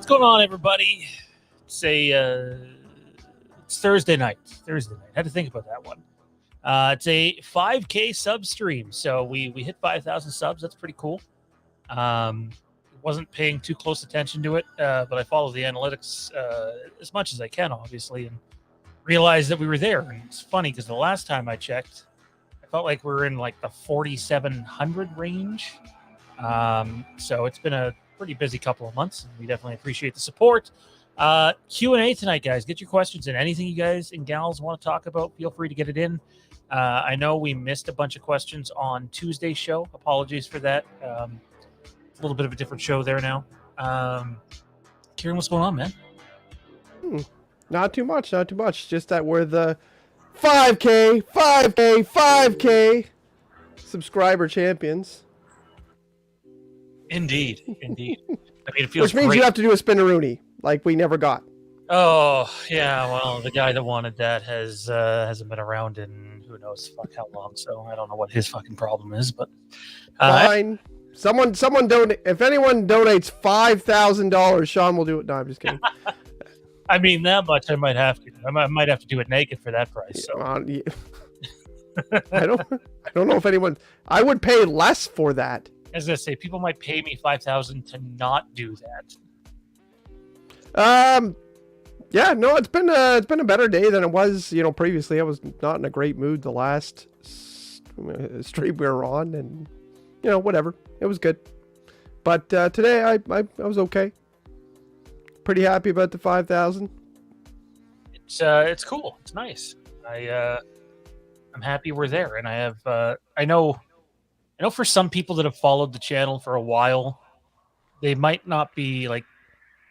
going on, everybody? It's Thursday night. Had to think about that one. It's a 5K sub stream, so we hit 5,000 subs. That's pretty cool. Wasn't paying too close attention to it, but I follow the analytics as much as I can, obviously, and realized that we were there. And it's funny because the last time I checked, I felt like we were in like the 4,700 range. So it's been a pretty busy couple of months, and we definitely appreciate the support. Q&A tonight, guys. Get your questions in. Anything you guys and gals want to talk about, feel free to get it in. I know we missed a bunch of questions on Tuesday's show. Apologies for that. It's a little bit of a different show there now. Kieran, what's going on, man? Not too much. Just that we're the 5K subscriber champions. Indeed. I mean, it feels Which means great. you have to do a spinneroonie, like we never got. Oh, yeah, well, the guy that wanted that hasn't been around in who knows how long, so I don't know what his fucking problem is, but... Fine. Someone donate. If anyone donates $5,000, Sean will do it. No, I'm just kidding. I mean, that much I might have to. I might have to do it naked for that price, so... Yeah. I don't know if anyone... I would pay less for that. As I say, people might pay me $5,000 to not do that. Yeah, no, it's been a better day than it was, previously. I was not in a great mood the last stream we were on, and whatever. It was good. But today I was okay. Pretty happy about the 5,000. It's cool. It's nice. I'm happy we're there, and I have I know for some people that have followed the channel for a while, they might not be like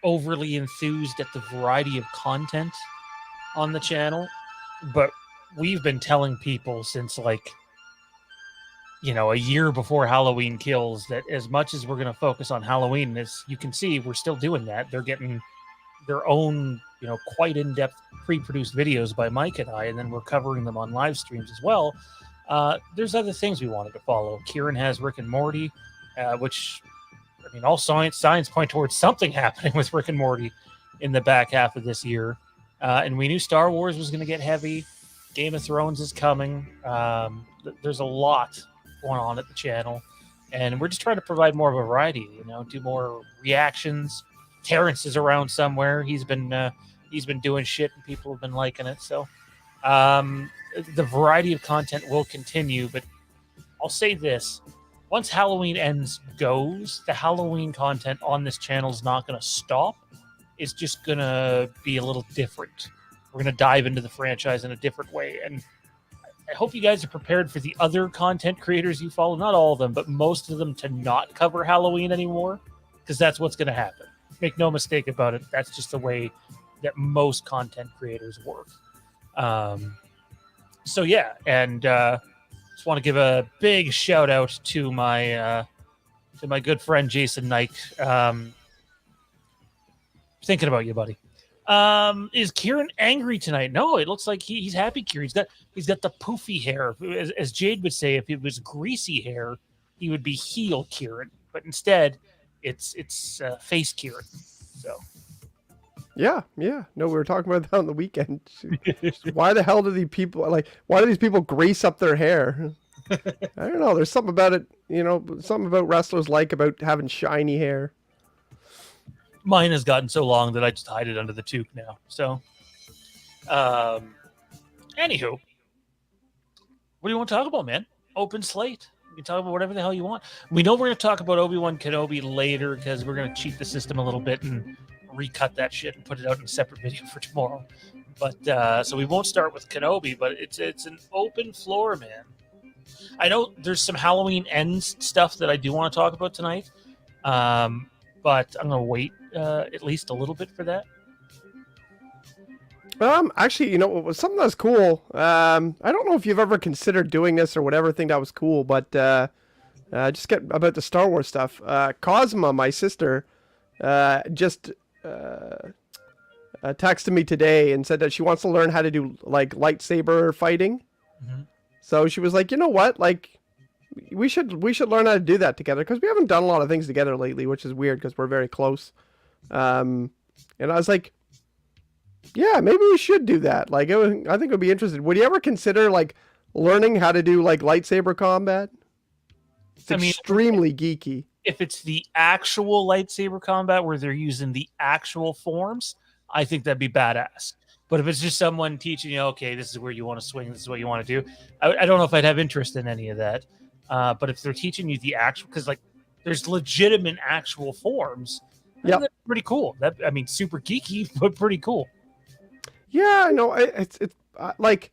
overly enthused at the variety of content on the channel, but we've been telling people since a year before Halloween Kills that as much as we're going to focus on Halloween, as you can see, we're still doing that. They're getting their own, quite in-depth pre-produced videos by Mike and I, and then we're covering them on live streams as well. There's other things we wanted to follow. Kieran has Rick and Morty, which, I mean, all signs point towards something happening with Rick and Morty in the back half of this year. And we knew Star Wars was going to get heavy. Game of Thrones is coming. There's a lot going on at the channel. And we're just trying to provide more of a variety, do more reactions. Terrence is around somewhere. He's been doing shit and people have been liking it. So the variety of content will continue, but I'll say this. Once Halloween ends goes, the Halloween content on this channel is not going to stop. It's just going to be a little different. We're going to dive into the franchise in a different way. And I hope you guys are prepared for the other content creators you follow, not all of them, but most of them, to not cover Halloween anymore, because that's what's going to happen. Make no mistake about it. That's just the way that most content creators work. So yeah, and just want to give a big shout out to my good friend Jason Knight. Thinking about you, buddy. Is Kieran angry tonight? No, it looks like he's happy. Kieran, he's got the poofy hair. As Jade would say, if it was greasy hair, he would be heel Kieran. But instead, it's face Kieran. So. Yeah. No, we were talking about that on the weekend. Why the hell do these people why do these people grease up their hair? I don't know. There's something about it, something about wrestlers about having shiny hair. Mine has gotten so long that I just hide it under the toque now. So, anywho, what do you want to talk about, man? Open slate. You can talk about whatever the hell you want. We know we're going to talk about Obi Wan Kenobi later because we're going to cheat the system a little bit and recut that shit and put it out in a separate video for tomorrow. But so we won't start with Kenobi, but it's an open floor, man. I know there's some Halloween Ends stuff that I do want to talk about tonight, but I'm going to wait at least a little bit for that. Actually, something that's cool. I don't know if you've ever considered doing this or whatever. Think that was cool, but just get about the Star Wars stuff. Cosma, my sister, just texted me today and said that she wants to learn how to do lightsaber fighting. Mm-hmm. So she was like, you know what, we should learn how to do that together, because we haven't done a lot of things together lately, which is weird because we're very close. And I was like, yeah, maybe we should do that. Like, I think it would be interesting. Would you ever consider like learning how to do like lightsaber combat? It's extremely geeky. If it's the actual lightsaber combat where they're using the actual forms, I think that'd be badass. But if it's just someone teaching you, okay, this is where you want to swing, this is what you want to do, I don't know if I'd have interest in any of that. But if they're teaching you the actual, because like there's legitimate actual forms, that's pretty cool. Super geeky, but pretty cool. Yeah, I know. It's like,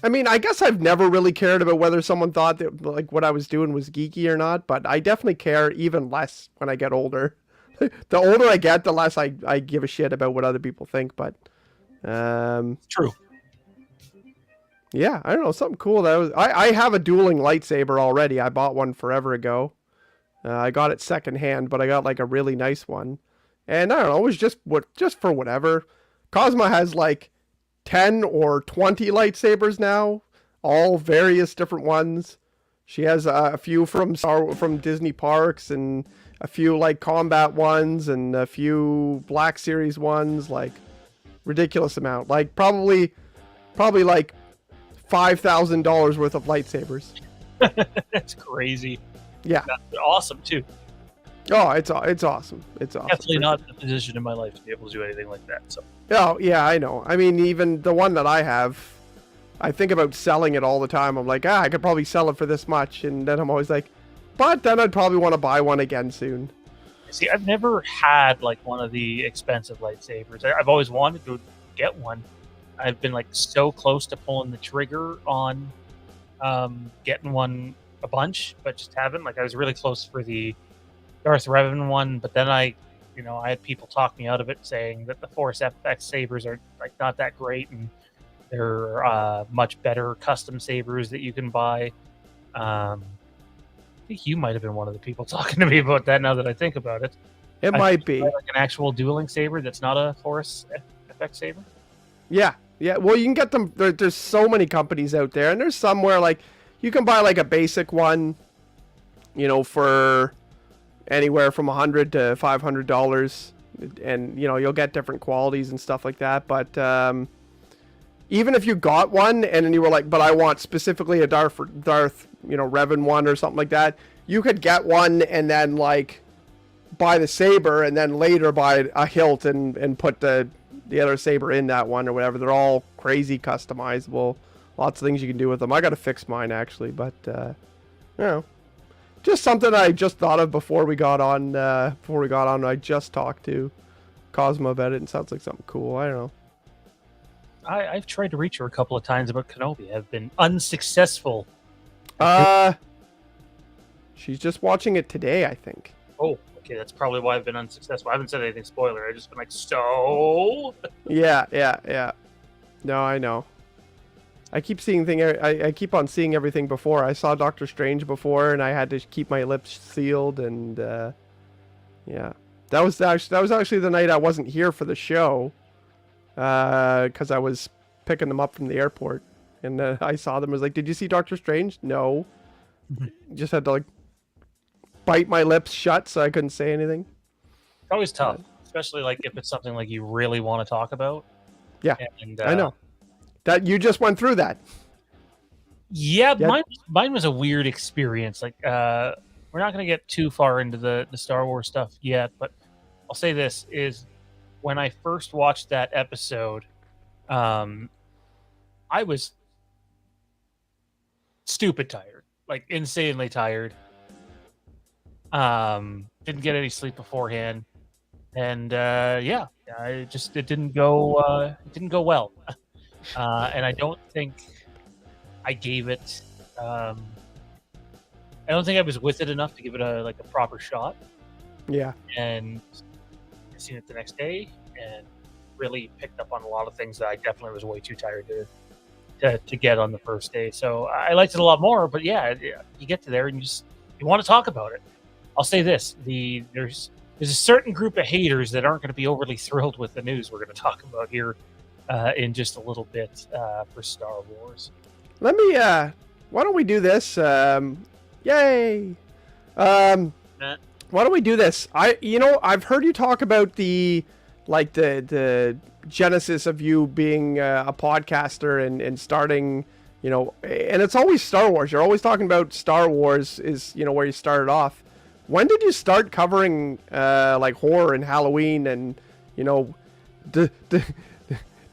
I mean, I guess I've never really cared about whether someone thought that like what I was doing was geeky or not, but I definitely care even less when I get older. The older I get, the less I give a shit about what other people think. But true. Yeah, I don't know, something cool that I have a dueling lightsaber already. I bought one forever ago. I got it secondhand, but I got like a really nice one, and I don't know, it was just for whatever. Cosma has like 10 or 20 lightsabers now, all various different ones. She has a few from Disney parks, and a few like combat ones, and a few Black Series ones, like ridiculous amount. Like probably like $5,000 worth of lightsabers. That's crazy. Yeah. That's awesome too. Oh, it's awesome. It's awesome. Definitely not in a position in my life to be able to do anything like that. So. Oh yeah, I know. I mean, even the one that I have, I think about selling it all the time. I'm like, I could probably sell it for this much, and then I'm always like, but then I'd probably want to buy one again soon. See, I've never had like one of the expensive lightsabers. I've always wanted to get one. I've been like so close to pulling the trigger on getting one a bunch, but just haven't. Like I was really close for the Darth Revan one, but then I had people talk me out of it, saying that the Force FX sabers are like not that great, and they're much better custom sabers that you can buy. I think you might have been one of the people talking to me about that. Now that I think about it, it might be like an actual dueling saber that's not a Force FX saber. Yeah. Well, you can get them. There's so many companies out there, and there's some where like you can buy like a basic one, for anywhere from $100 to $500, and you'll get different qualities and stuff like that. But even if you got one and then you were like, but I want specifically a Darth Revan one or something like that, you could get one and then like buy the saber and then later buy a hilt and put the other saber in that one or whatever. They're all crazy customizable. Lots of things you can do with them. I got to fix mine actually, but just something I just thought of before we got on. I just talked to Cosmo about it, and it sounds like something cool. I don't know. I've tried to reach her a couple of times about Kenobi. I've been unsuccessful. She's just watching it today, I think. Oh, okay, that's probably why I've been unsuccessful. I haven't said anything spoiler. I've just been like, so. Yeah. No, I know. I keep seeing I keep on seeing everything before. I saw Doctor Strange before, and I had to keep my lips sealed. And yeah, that was actually the night I wasn't here for the show, because I was picking them up from the airport, and I saw them. I was like, "Did you see Doctor Strange?" No. Just had to like bite my lips shut so I couldn't say anything. It's always tough, especially like if it's something like you really want to talk about. Yeah, and, I know. That you just went through that. Yeah, mine was a weird experience. Like, we're not going to get too far into the Star Wars stuff yet, but I'll say this is when I first watched that episode, I was stupid tired, like insanely tired. Didn't get any sleep beforehand, and it didn't go well. And I don't think I gave it. I don't think I was with it enough to give it a proper shot. Yeah. And I seen it the next day and really picked up on a lot of things that I definitely was way too tired to get on the first day. So I liked it a lot more. But yeah, you get to there and you want to talk about it. I'll say this: there's a certain group of haters that aren't going to be overly thrilled with the news we're going to talk about here. In just a little bit for Star Wars. Let me, why don't we do this? Yay! Why don't we do this? I've heard you talk about the genesis of you being a podcaster and starting, and it's always Star Wars. You're always talking about Star Wars is, where you started off. When did you start covering like horror and Halloween and,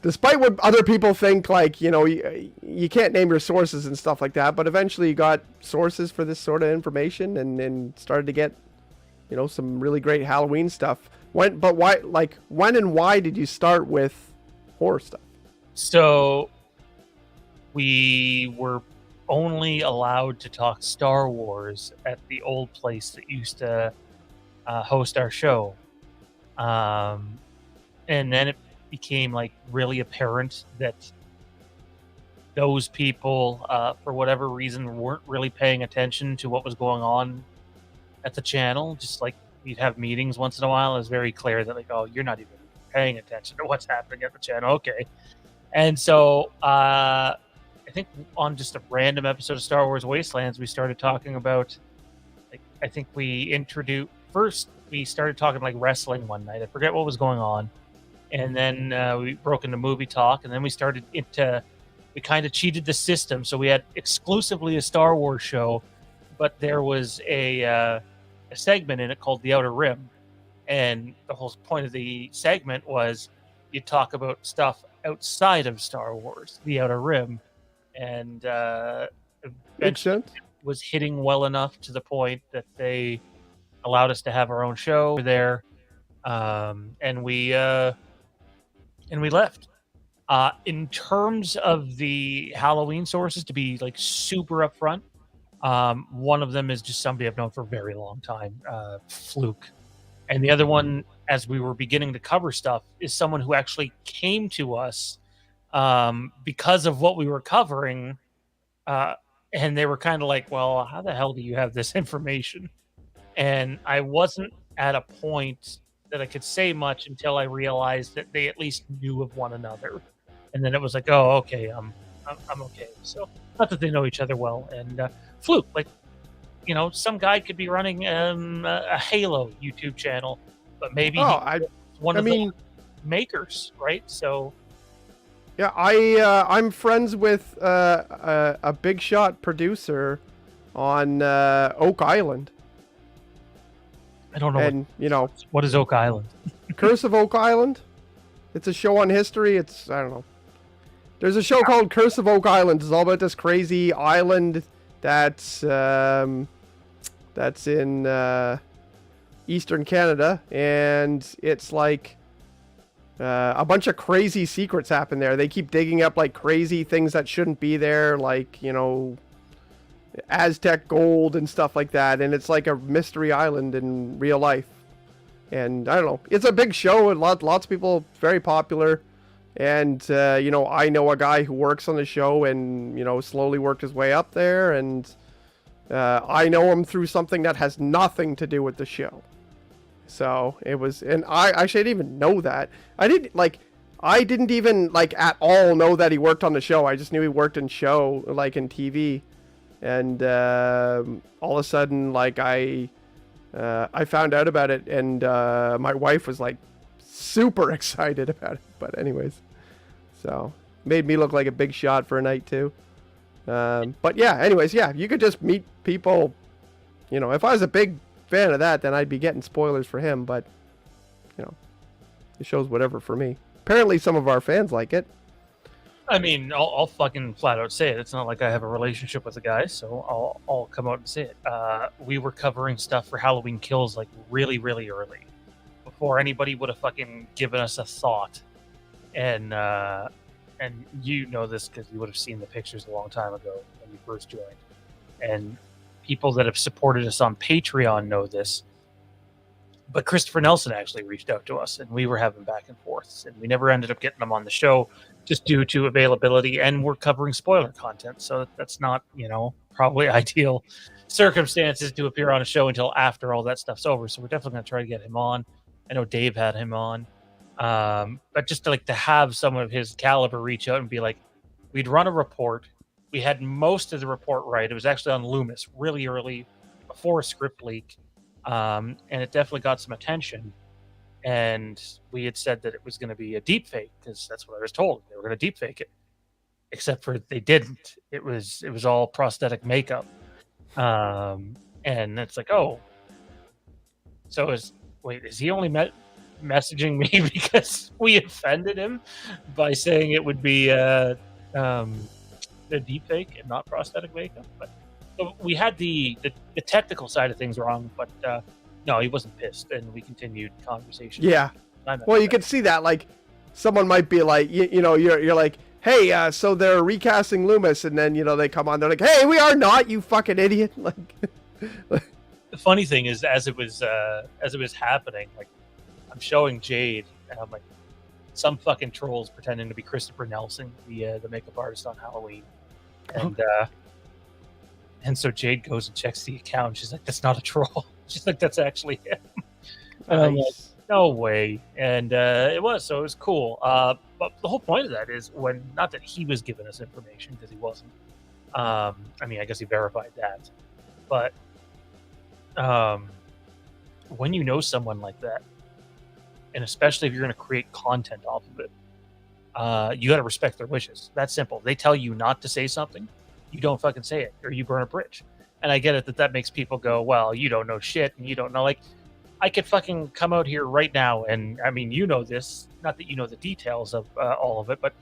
despite what other people think, like, you can't name your sources and stuff like that, but eventually you got sources for this sort of information and started to get, some really great Halloween stuff. When and why did you start with horror stuff? So we were only allowed to talk Star Wars at the old place that used to host our show. And then it became like really apparent that those people, for whatever reason, weren't really paying attention to what was going on at the channel. Just like we'd have meetings once in a while. It was very clear that, like, oh, you're not even paying attention to what's happening at the channel. Okay. And so I think on just a random episode of Star Wars Wastelands, we started talking about, like, I think we started talking like wrestling one night. I forget what was going on. And then we broke into movie talk, and then we kind of cheated the system. So we had exclusively a Star Wars show, but there was a segment in it called The Outer Rim. And the whole point of the segment was you talk about stuff outside of Star Wars, The Outer Rim. And Makes sense. It was hitting well enough to the point that they allowed us to have our own show there. And we left. In terms of the Halloween sources, to be like super upfront, one of them is just somebody I've known for a very long time, Fluke. And the other one, as we were beginning to cover stuff, is someone who actually came to us because of what we were covering. And they were kind of like, well, how the hell do you have this information? And I wasn't at a point that I could say much until I realized that they at least knew of one another. And then it was like, oh, okay, I'm okay. So not that they know each other well. And Fluke, like, some guy could be running a Halo YouTube channel, but maybe one of the makers, right? So yeah, I'm friends with a big shot producer on Oak Island. I don't know. And what is Oak Island? Curse of Oak Island. It's a show on history. I don't know. There's a show called Curse of Oak Island. It's all about this crazy island that's in Eastern Canada, and it's like a bunch of crazy secrets happen there. They keep digging up like crazy things that shouldn't be there, like Aztec gold and stuff like that, and it's like a mystery island in real life. And I don't know, it's a big show and lots of people, very popular. And I know a guy who works on the show and slowly worked his way up there, and I know him through something that has nothing to do with the show. So it was, and I actually didn't even know that. I didn't even like at all know that he worked on the show. I just knew he worked in show, like in TV. And all of a sudden, like I found out about it, and my wife was like super excited about it. But anyways, so made me look like a big shot for a night too. But yeah, anyways, yeah, you could just meet people. If I was a big fan of that, then I'd be getting spoilers for him. But it shows whatever for me. Apparently, some of our fans like it. I mean, I'll fucking flat out say it. It's not like I have a relationship with the guy, so I'll come out and say it. We were covering stuff for Halloween Kills like really, really early, before anybody would have fucking given us a thought. And you know this because you would have seen the pictures a long time ago when you first joined. And people that have supported us on Patreon know this. But Christopher Nelson actually reached out to us, and we were having back and forths, and we never ended up getting him on the show just due to availability, and we're covering spoiler content, so that's not, probably ideal circumstances to appear on a show until after all that stuff's over. So we're definitely going to try to get him on. I know Dave had him on, but just to have someone of his caliber reach out and be like, we'd run a report. We had most of the report right. It was actually on Loomis really early, before a script leak. and it definitely got some attention. And we had said that it was going to be a deep fake because that's what I was told. They were going to deep fake it, except for they didn't. It was all prosthetic makeup. And it's like, oh, so is he only messaging me because we offended him by saying it would be a deep fake and not prosthetic makeup? But so we had the technical side of things wrong, but no, he wasn't pissed, and we continued conversation. Yeah. Well, you could see that, like, someone might be like, you know, you're like, hey, so they're recasting Loomis, and then, you know, they come on, they're like, hey, we are not, you fucking idiot. Like, the funny thing is, as it was happening, like, I'm showing Jade, and I'm like, some fucking trolls pretending to be Christopher Nelson, the makeup artist on Halloween, and so Jade goes and checks the account. And she's like, "That's not a troll." She's like, "That's actually him." And I'm like, "No way!" And it was, so it was cool. But the whole point of that is not that he was giving us information, because he wasn't. I mean, I guess he verified that, but when you know someone like that, and especially if you're going to create content off of it, you got to respect their wishes. That's simple. They tell you not to say something, you don't fucking say it, or you burn a bridge. And I get it that makes people go, well, you don't know shit, and you don't know. Like, I could fucking come out here right now, and I mean, you know this, not that you know the details of all of it, but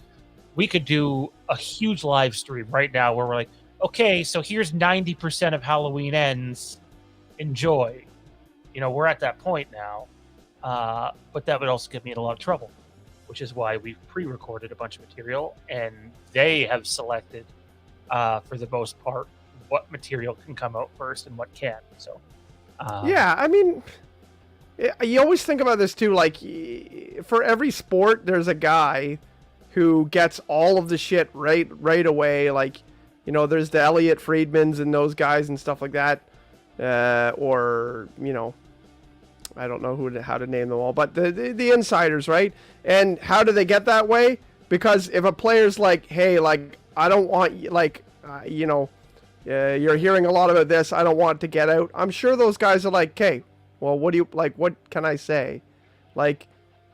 we could do a huge live stream right now where we're like, okay, so here's 90% of Halloween ends. Enjoy. You know, we're at that point now. But that would also get me in a lot of trouble, which is why we've pre-recorded a bunch of material, and they have selected, for the most part, what material can come out first and what can't. So, yeah, I mean, you always think about this too. Like, for every sport, there's a guy who gets all of the shit right away. Like, you know, there's the Elliot Friedmans and those guys and stuff like that, or, you know, I don't know how to name them all, but the insiders, right? And how do they get that way? Because if a player's like, hey, like, I don't want, like, you know, you're hearing a lot about this, I don't want it to get out. I'm sure those guys are like, okay, well, what can I say? Like,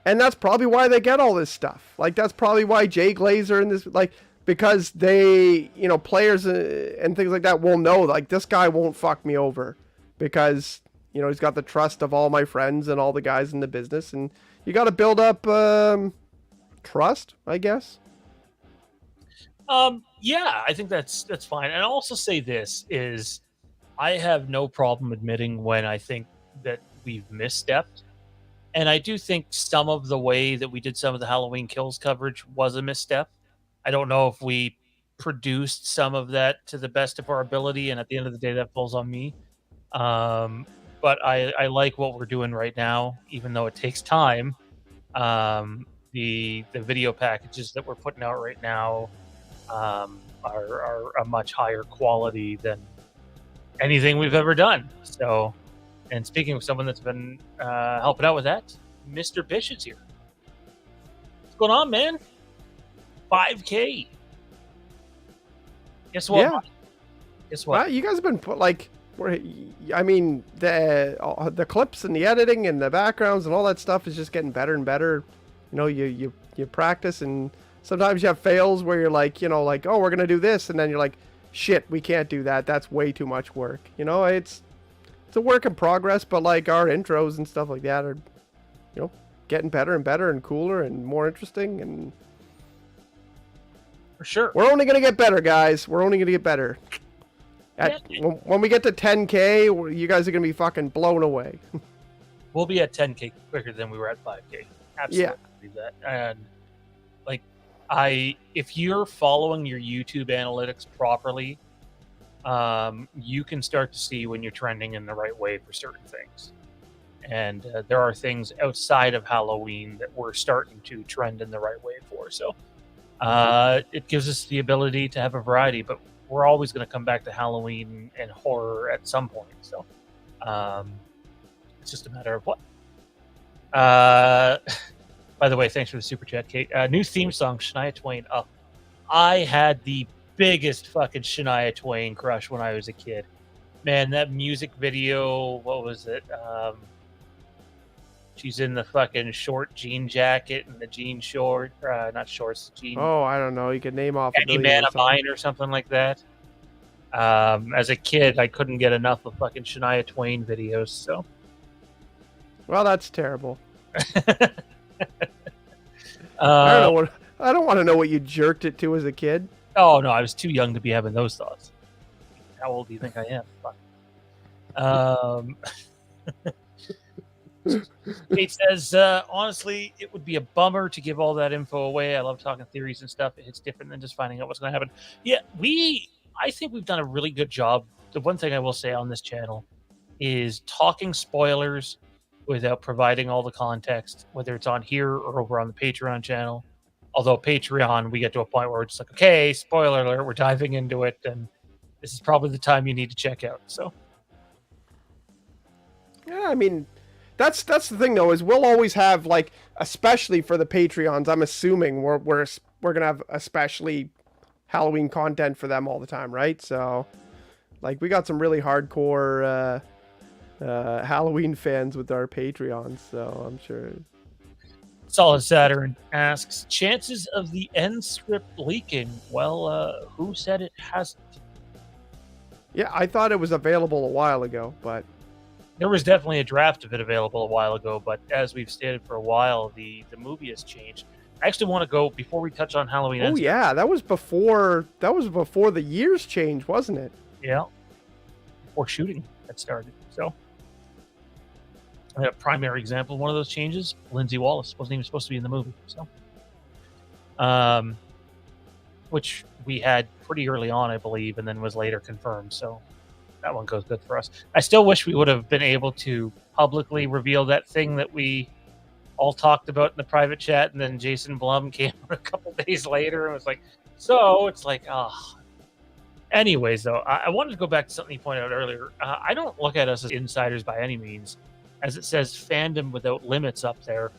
and that's probably why they get all this stuff. Like, that's probably why Jay Glazer and this, like, because they, you know, players and things like that will know, like, this guy won't fuck me over because, you know, he's got the trust of all my friends and all the guys in the business, and you got to build up trust, I guess. Yeah, I think that's fine. And I'll also say this is, I have no problem admitting when I think that we've misstepped. And I do think some of the way that we did some of the Halloween Kills coverage was a misstep. I don't know if we produced some of that to the best of our ability, and at the end of the day, that falls on me. But I like what we're doing right now, even though it takes time. The video packages that we're putting out right now are a much higher quality than anything we've ever done. So, and speaking of someone that's been helping out with that, Mr. Bish is here. What's going on, man? 5K. Guess what? Yeah. Guess what? Well, you guys have been I mean, the clips and the editing and the backgrounds and all that stuff is just getting better and better. You know, you practice, and sometimes you have fails where you're like, you know, like, oh, we're gonna do this, and then you're like, shit, we can't do that. That's way too much work. You know, it's a work in progress, but like our intros and stuff like that are, you know, getting better and better and cooler and more interesting, and for sure, we're only gonna get better, guys. We're only gonna get better. When we get to 10K, you guys are gonna be fucking blown away. We'll be at 10K quicker than we were at 5K. Absolutely, yeah. That. And like, if you're following your YouTube analytics properly, you can start to see when you're trending in the right way for certain things. And there are things outside of Halloween that we're starting to trend in the right way for. So it gives us the ability to have a variety, but we're always going to come back to Halloween and horror at some point. So it's just a matter of what. By the way, thanks for the super chat, Kate. New theme song, Shania Twain. I had the biggest fucking Shania Twain crush when I was a kid. Man, that music video, what was it? She's in the fucking short jean jacket and the jean short, not shorts, jean. Oh, I don't know. You could name off a Any billion Man or of something. Mine or something like that. As a kid, I couldn't get enough of fucking Shania Twain videos, so. Well, that's terrible. I don't Uh, know what. I don't want to know what you jerked it to as a kid. oh no, I was too young to be having those thoughts. How old do you think I am? Fuck. Kate says, honestly, it would be a bummer to give all that info away. I love talking theories and stuff. It's different than just finding out what's going to happen. Yeah, I think we've done a really good job. The one thing I will say on this channel is talking spoilers without providing all the context, whether it's on here or over on the Patreon channel. Although Patreon, we get to a point where we're just like, okay, spoiler alert, we're diving into it, and this is probably the time you need to check out. So, Yeah, I mean, that's the thing though, is we'll always have, like, especially for the Patreons. I'm assuming we're gonna have especially Halloween content for them all the time, right? So, like, we got some really hardcore Halloween fans with our Patreons, so I'm sure. Solid Saturn asks, chances of the end script leaking? Well, who said it hasn't? Yeah, I thought it was available a while ago, but There was definitely a draft of it available a while ago, but as we've stated for a while, the movie has changed. I actually want to go, before we touch on Halloween. oh yeah, that was before the years change, wasn't it? Yeah, before shooting had started. So, a primary example of one of those changes, Lindsay Wallace wasn't even supposed to be in the movie. So, which we had pretty early on, I believe, and then was later confirmed. So that one goes good for us. I still wish we would have been able to publicly reveal that thing that we all talked about in the private chat, and then Jason Blum came a couple days later and was like, so it's like, oh. Anyways, though, I wanted to go back to something you pointed out earlier. I don't look at us as insiders by any means. As it says, fandom without limits up there.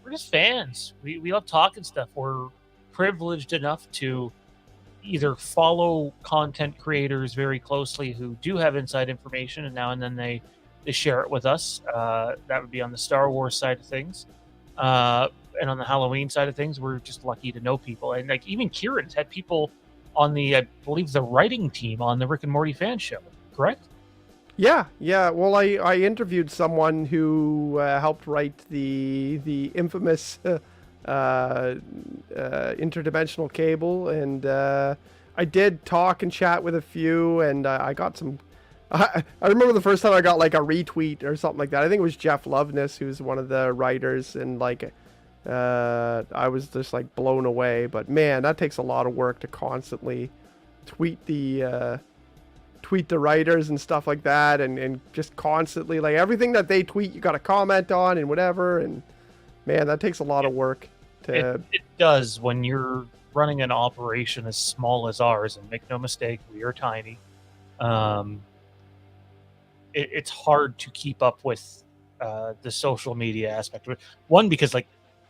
We're just fans. We love talking stuff. We're privileged enough to either follow content creators very closely who do have inside information, and now and then they share it with us. That would be on the Star Wars side of things. And on the Halloween side of things, we're just lucky to know people. And like even Kieran's had people on the, I believe, the writing team on the Rick and Morty fan show, correct? Yeah. Well, I interviewed someone who helped write the infamous interdimensional cable, and I did talk and chat with a few, and I got some. I remember the first time I got like a retweet or something like that. I think it was Jeff Loveness, who's one of the writers, and like I was just like blown away. But man, that takes a lot of work to constantly tweet the writers and stuff like that, and just constantly, like, everything that they tweet you got to comment on and whatever, and man, that takes a lot of work to It does when you're running an operation as small as ours, and make no mistake, we are tiny. It's hard to keep up with the social media aspect of it. One, because like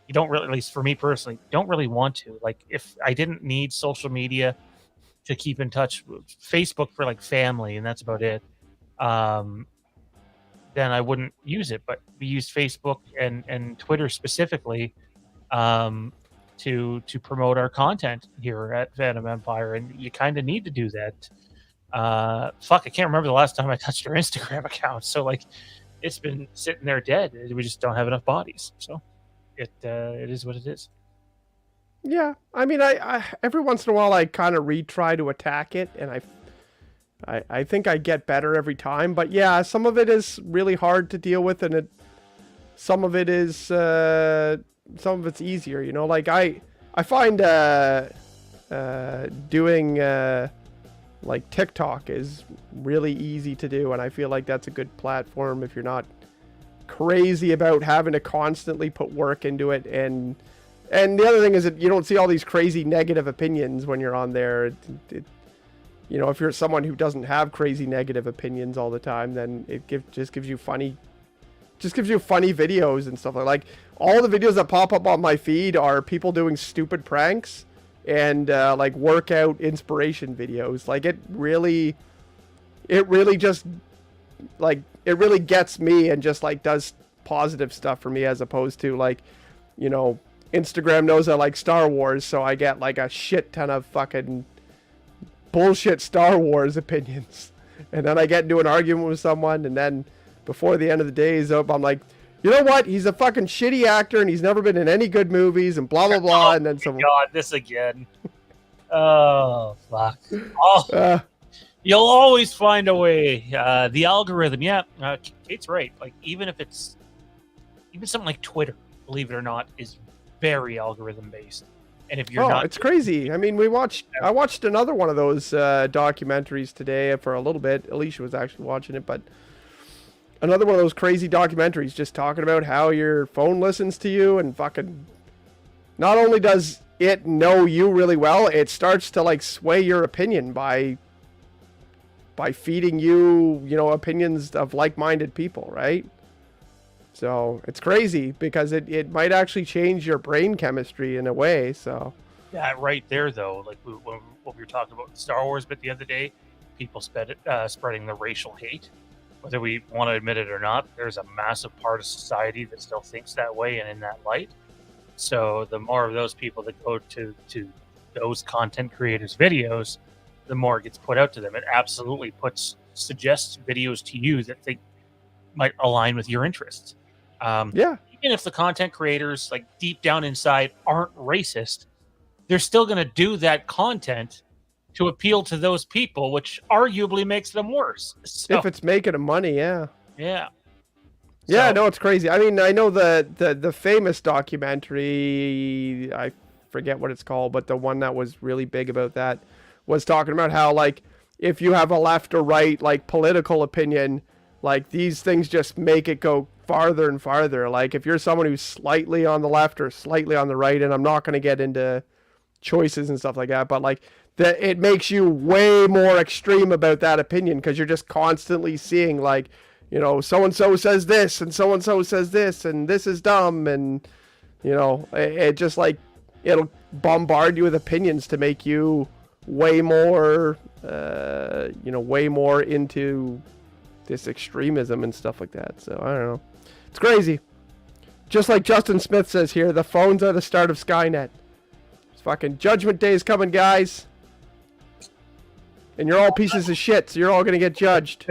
you don't really, at least for me personally, don't really want to. Like if I didn't need social media to keep in touch, Facebook for like family, and that's about it, then I wouldn't use it. But we use Facebook and Twitter specifically to promote our content here at Phantom Empire, and you kind of need to do that. Fuck, I can't remember the last time I touched our Instagram account, so like it's been sitting there dead. We just don't have enough bodies, so it is what it is. Yeah, I mean, I every once in a while I kind of retry to attack it, and I think I get better every time. But yeah, some of it is really hard to deal with, and some of it is some of it's easier. You know, like I find doing like TikTok is really easy to do, and I feel like that's a good platform if you're not crazy about having to constantly put work into it. And the other thing is that you don't see all these crazy negative opinions when you're on there. You know, if you're someone who doesn't have crazy negative opinions all the time, then it just gives you funny videos and stuff like all the videos that pop up on my feed are people doing stupid pranks and like workout inspiration videos. Like it it really just like it really gets me and just like does positive stuff for me, as opposed to like, you know, Instagram knows I like Star Wars, so I get like a shit ton of fucking bullshit Star Wars opinions. And then I get into an argument with someone, and then before the end of the day is up, I'm like, you know what? He's a fucking shitty actor, and he's never been in any good movies, and blah blah blah. And then someone, God, this again. Oh fuck! Oh, you'll always find a way. The algorithm, yeah. Kate's right. Like even something like Twitter, believe it or not, is very algorithm based. And if you're not, it's crazy. I mean, I watched another one of those documentaries today for a little bit. Alicia was actually watching it, but another one of those crazy documentaries just talking about how your phone listens to you and fucking not only does it know you really well, it starts to like sway your opinion by feeding you, you know, opinions of like-minded people, right? So it's crazy because it might actually change your brain chemistry in a way. So yeah, right there though, like what we were talking about Star Wars, but the other day, people spreading the racial hate. Whether we want to admit it or not, there's a massive part of society that still thinks that way and in that light. So the more of those people that go to those content creators' videos, the more it gets put out to them. It absolutely suggests videos to you that they might align with your interests. Yeah. Even if the content creators, like deep down inside, aren't racist, they're still going to do that content to appeal to those people, which arguably makes them worse. So, if it's making them money, yeah. Yeah. Yeah, no, it's crazy. I mean, I know the famous documentary, I forget what it's called, but the one that was really big about that was talking about how, like, if you have a left or right, like, political opinion, like, these things just make it go farther and farther. Like, if you're someone who's slightly on the left or slightly on the right, and I'm not going to get into choices and stuff like that, but, like, it makes you way more extreme about that opinion because you're just constantly seeing, like, you know, so-and-so says this and so-and-so says this and this is dumb, and, you know, it just, like, it'll bombard you with opinions to make you way more, you know, way more into this extremism and stuff like that. So, I don't know. It's crazy. Just like Justin Smith says here, the phones are the start of Skynet. It's fucking Judgment Day is coming, guys. And you're all pieces of shit, so you're all going to get judged.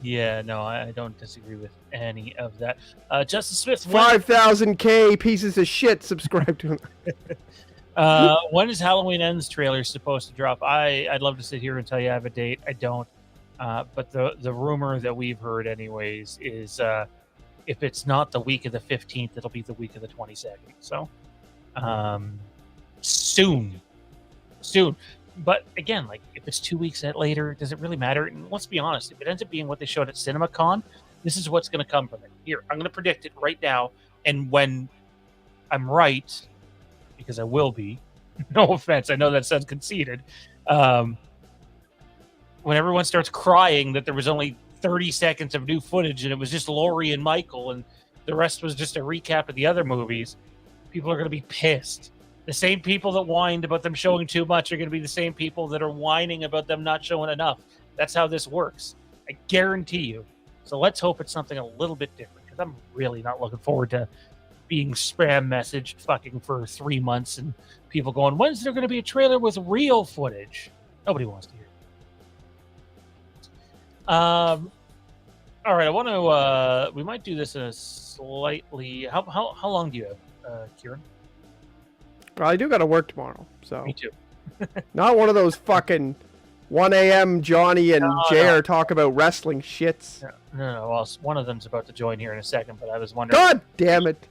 Yeah, no, I don't disagree with any of that. Justin Smith, 5,000K pieces of shit subscribe to him. When is Halloween Ends trailer supposed to drop? I'd love to sit here and tell you I have a date. I don't. But the rumor that we've heard anyways is if it's not the week of the 15th, it'll be the week of the 22nd. So soon. But again, like, if it's 2 weeks later, does it really matter? And let's be honest, if it ends up being what they showed at CinemaCon, this is what's going to come from it. Here, I'm going to predict it right now. And when I'm right, because I will be, no offense, I know that sounds conceited, when everyone starts crying that there was only 30 seconds of new footage and it was just Laurie and Michael and the rest was just a recap of the other movies, people are going to be pissed. The same people that whined about them showing too much are going to be the same people that are whining about them not showing enough. That's how this works. I guarantee you. So let's hope it's something a little bit different, because I'm really not looking forward to being spam messaged fucking for 3 months and people going, when's there going to be a trailer with real footage? Nobody wants to hear it. All right, I want to, we might do this in a slightly, how long do you have, Kieran? Well, I do got to work tomorrow, so. Me too. Not one of those fucking 1 a.m. Johnny and JR talk about wrestling shits. No. Well, one of them's about to join here in a second, but I was wondering. God damn it.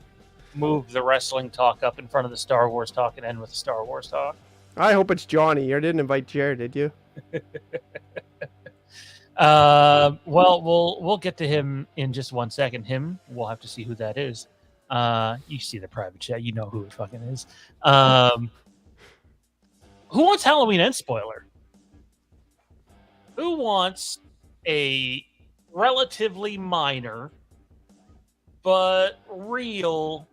Move the wrestling talk up in front of the Star Wars talk and end with the Star Wars talk. I hope it's Johnny. You didn't invite JR, did you? Well, we'll get to him in just 1 second. We'll have to see who that is. You see the private chat, you know who it fucking is. Who wants Halloween End spoiler? Who wants a relatively minor but real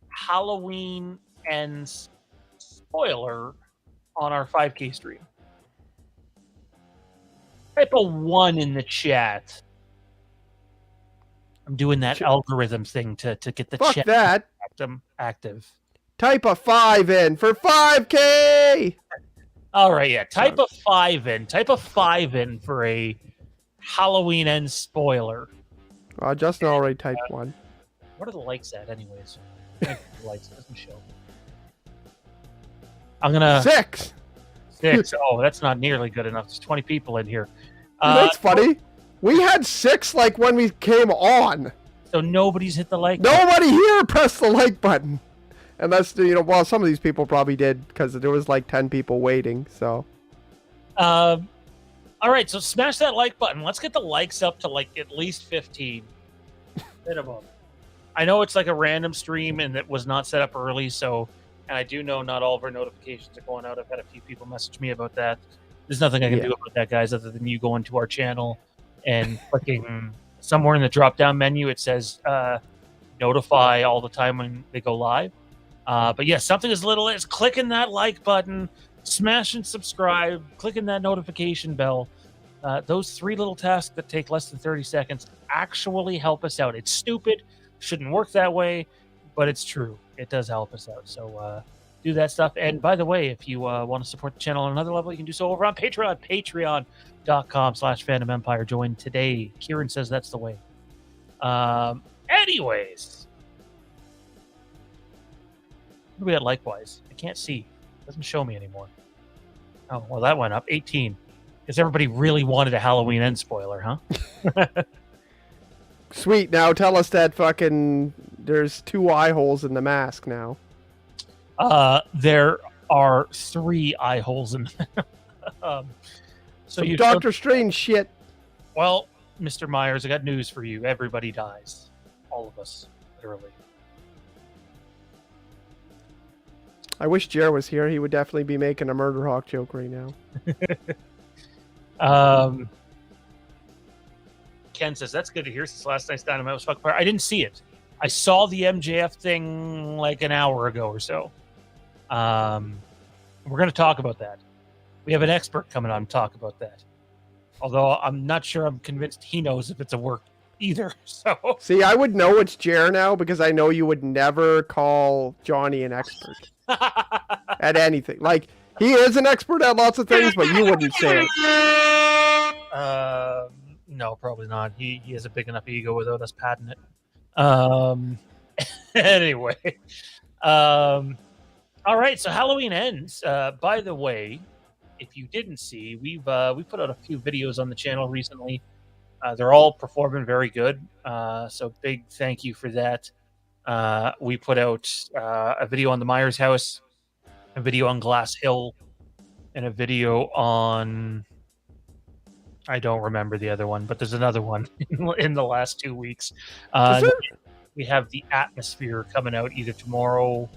Halloween Ends spoiler on our 5K stream? Type a 1 in the chat. I'm doing that algorithm thing to get the Fuck chat that. active. Type a 5 in for 5K. All right, yeah. Type a 5 in. Type a 5 in for a Halloween Ends spoiler. Justin already typed 1. What are the likes at, anyways? The likes doesn't show. I'm gonna 6. 6. Oh, that's not nearly good enough. There's 20 people in here. That's funny. We had 6 like when we came on. So nobody's hit the like button. Nobody here pressed the like button. Unless, well, some of these people probably did because there was like 10 people waiting, so. All right, so smash that like button. Let's get the likes up to like at least 15 minimum. I know it's like a random stream and it was not set up early, so, and I do know not all of our notifications are going out. I've had a few people message me about that. There's nothing I can do about that, guys, other than you going to our channel and clicking somewhere in the drop-down menu. It says notify all the time when they go live. But yeah, something as little as clicking that like button, smash and subscribe, clicking that notification bell. Those 3 little tasks that take less than 30 seconds actually help us out. It's stupid, shouldn't work that way, but it's true. It does help us out. So do that stuff. And by the way, if you want to support the channel on another level, you can do so over on Patreon, patreon.com/fandomempire. Join today. Kieran says that's the way. Anyways, what do we at likewise? I can't see. It doesn't show me anymore. Oh, well, that went up 18. Because everybody really wanted a Halloween End spoiler, huh? Sweet. Now tell us that fucking there's 2 eye holes in the mask now. There are 3 eye holes in so you Doctor Strange shit. Well, Mr. Myers, I got news for you. Everybody dies. All of us, literally. I wish Jer was here. He would definitely be making a Murder Hawk joke right now. Ken says, that's good to hear since last night's Dynamite was fucking fire. I didn't see it. I saw the MJF thing like an hour ago or so. We're going to talk about that. We have an expert coming on to talk about that. Although I'm not sure I'm convinced he knows if it's a work either. So see, I would know it's Jer now because I know you would never call Johnny an expert at anything. Like, he is an expert at lots of things, but you wouldn't say it. No, probably not. He has a big enough ego without us padding it. Anyway. All right, so Halloween Ends. By the way, if you didn't see, we put out a few videos on the channel recently. They're all performing very good. So big thank you for that. We put out a video on the Myers house, a video on Glass Hill, and a video on, I don't remember the other one, but there's another one in the last 2 weeks. We have the Atmosphere coming out either tomorrow,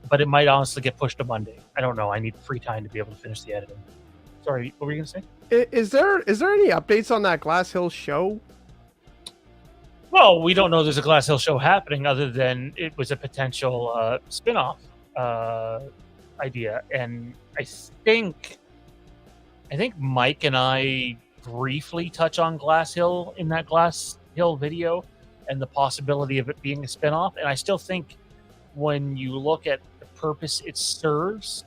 but it might honestly get pushed to Monday. I don't know. I need free time to be able to finish the editing. Sorry, what were you going to say? Is there any updates on that Glass Hill show? Well, we don't know there's a Glass Hill show happening other than it was a potential spin-off idea. And I think Mike and I briefly touch on Glass Hill in that Glass Hill video and the possibility of it being a spin-off. And I still think when you look at the purpose it serves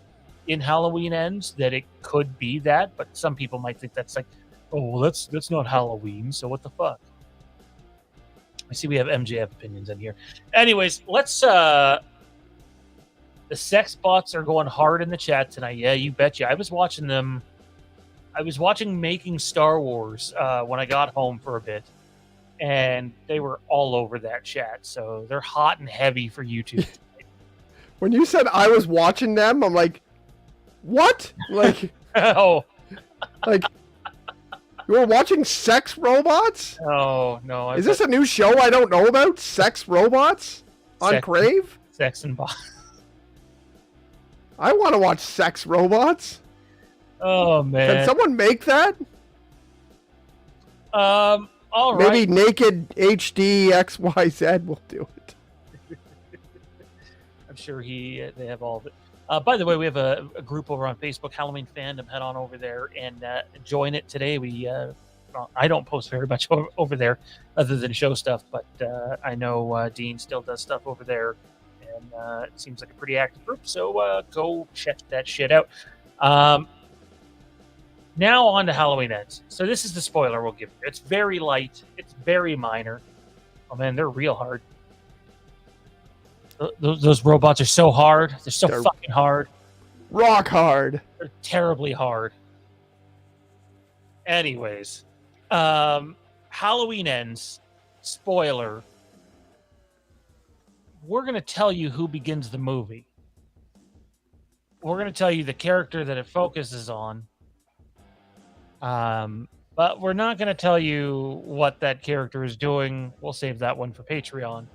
in Halloween Ends, that it could be that, but some people might think that's like, oh, well, that's not Halloween, so what the fuck? I see we have MJF opinions in here. Anyways, let's the sex bots are going hard in the chat tonight. Yeah, you betcha. I was watching them. I was watching Making Star Wars when I got home for a bit, and they were all over that chat. So they're hot and heavy for YouTube. When you said I was watching them, I'm like, what? Like, oh, like you were watching Sex Robots? Oh no! Is this a new show I don't know about? Sex Robots on Crave? Sex and bots. I want to watch Sex Robots. Oh man! Can someone make that? All right. Maybe Naked HD XYZ will do it. I'm sure they have all of it. By the way, we have a group over on Facebook, Halloween Fandom. Head on over there and join it today. Well, I don't post very much over there other than show stuff, but I know Dean still does stuff over there, and it seems like a pretty active group. So go check that shit out. Now on to Halloween Ends. So this is the spoiler we'll give you. It's very light. It's very minor. Oh man, they're real hard. Those robots are so hard. They're fucking hard. Rock hard. They're terribly hard. Anyways, Halloween Ends. Spoiler. We're going to tell you who begins the movie. We're going to tell you the character that it focuses on. But we're not going to tell you what that character is doing. We'll save that one for Patreon.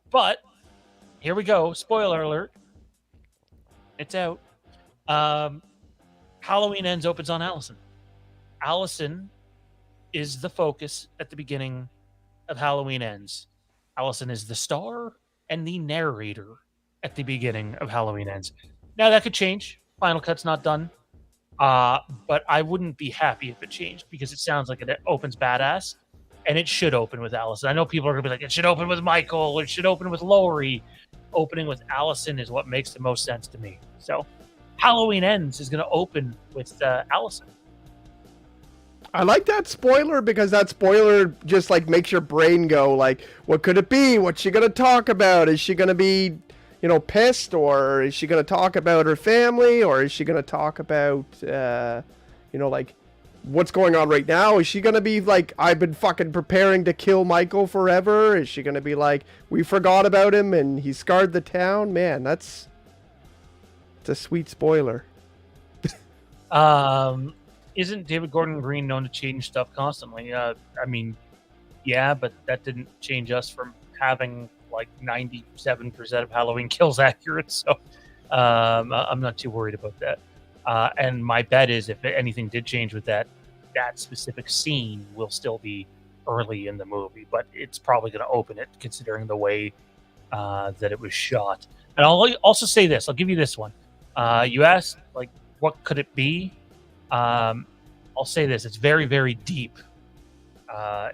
But here we go. Spoiler alert. It's out. Halloween Ends opens on Allison. Allison is the focus at the beginning of Halloween Ends. Allison is the star and the narrator at the beginning of Halloween Ends. Now that could change. Final Cut's not done. But I wouldn't be happy if it changed because it sounds like it opens badass. And it should open with Allison. I know people are going to be like, it should open with Michael. It should open with Laurie. Opening with Allison is what makes the most sense to me. So Halloween Ends is going to open with Allison. I like that spoiler because that spoiler just like makes your brain go like, what could it be? What's she going to talk about? Is she going to be, pissed, or is she going to talk about her family, or is she going to talk about, like what's going on right now? Is she going to be like, I've been fucking preparing to kill Michael forever? Is she going to be like, we forgot about him and he scarred the town? Man, it's a sweet spoiler. Isn't David Gordon Green known to change stuff constantly? I mean, yeah, but that didn't change us from having like 97% of Halloween Kills accurate. So I'm not too worried about that. And my bet is if anything did change with that specific scene will still be early in the movie, but it's probably going to open it considering the way that it was shot. And I'll also say this. I'll give you this one. You asked, like, what could it be? I'll say this. It's very, very deep. The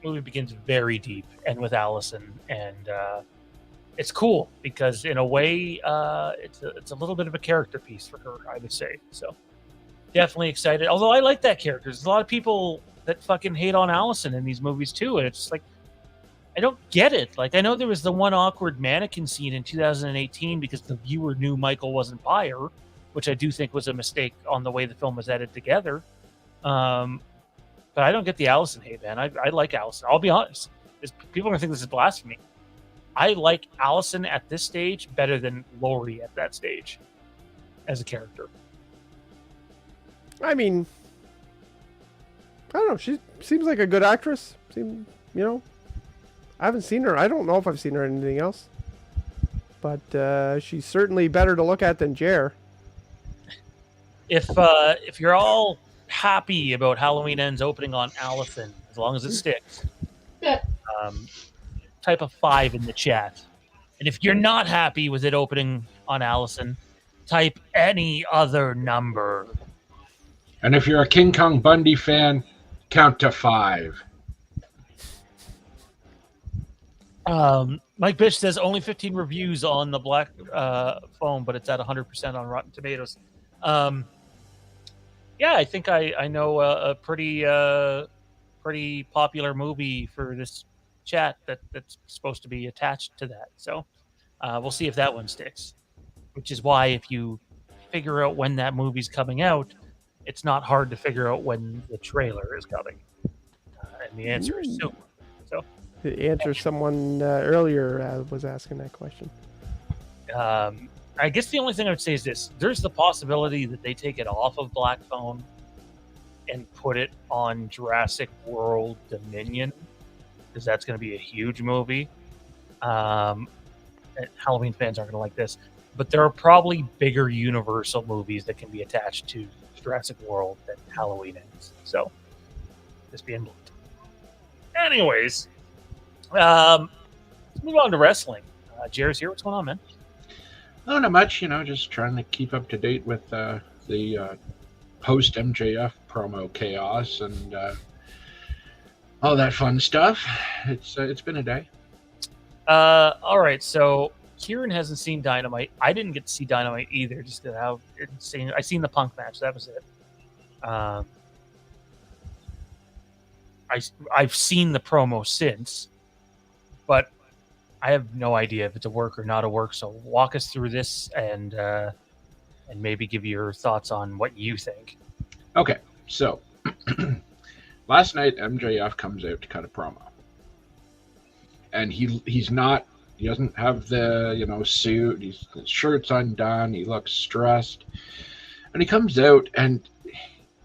movie begins very deep and with Allison, and it's cool because in a way, it's a little bit of a character piece for her, I would say. So definitely excited. Although I like that character. There's a lot of people that fucking hate on Allison in these movies too, and it's just like I don't get it. Like I know there was the one awkward mannequin scene in 2018 because the viewer knew Michael wasn't by her, which I do think was a mistake on the way the film was edited together. But I don't get the Allison hate, man. I like Allison. I'll be honest. People are going to think this is blasphemy. I like Allison at this stage better than Laurie at that stage as a character. I mean, I don't know. She seems like a good actress. I haven't seen her. I don't know if I've seen her in anything else. But she's certainly better to look at than Jer. If you're all happy about Halloween Ends opening on Allison, as long as it sticks, type a 5 in the chat. And if you're not happy with it opening on Allison, type any other number. And if you're a King Kong Bundy fan, count to 5. Mike Bish says only 15 reviews on the black phone, but it's at 100% on Rotten Tomatoes. Yeah, I think I know a pretty popular movie for this chat that's supposed to be attached to that. So we'll see if that one sticks. Which is why if you figure out when that movie's coming out, it's not hard to figure out when the trailer is coming. And the answer is soon. So the answer someone earlier was asking that question. I guess the only thing I would say is this. There's the possibility that they take it off of Black Phone and put it on Jurassic World Dominion, because that's going to be a huge movie. And Halloween fans aren't going to like this. But there are probably bigger Universal movies that can be attached to Jurassic World than Halloween Ends. So, just being blunt. Anyways, let's move on to wrestling. Jerry's here. What's going on, man? Oh, not much. Just trying to keep up to date with the post MJF promo chaos and all that fun stuff. It's been a day. All right, so Kieran hasn't seen Dynamite. I didn't get to see Dynamite either. Just how insane. I seen the Punk match. That was it. I've seen the promo since, but I have no idea if it's a work or not a work. So walk us through this and maybe give your thoughts on what you think. Okay, so last night MJF comes out to cut a promo, and he doesn't have the suit. His shirt's undone. He looks stressed, and he comes out and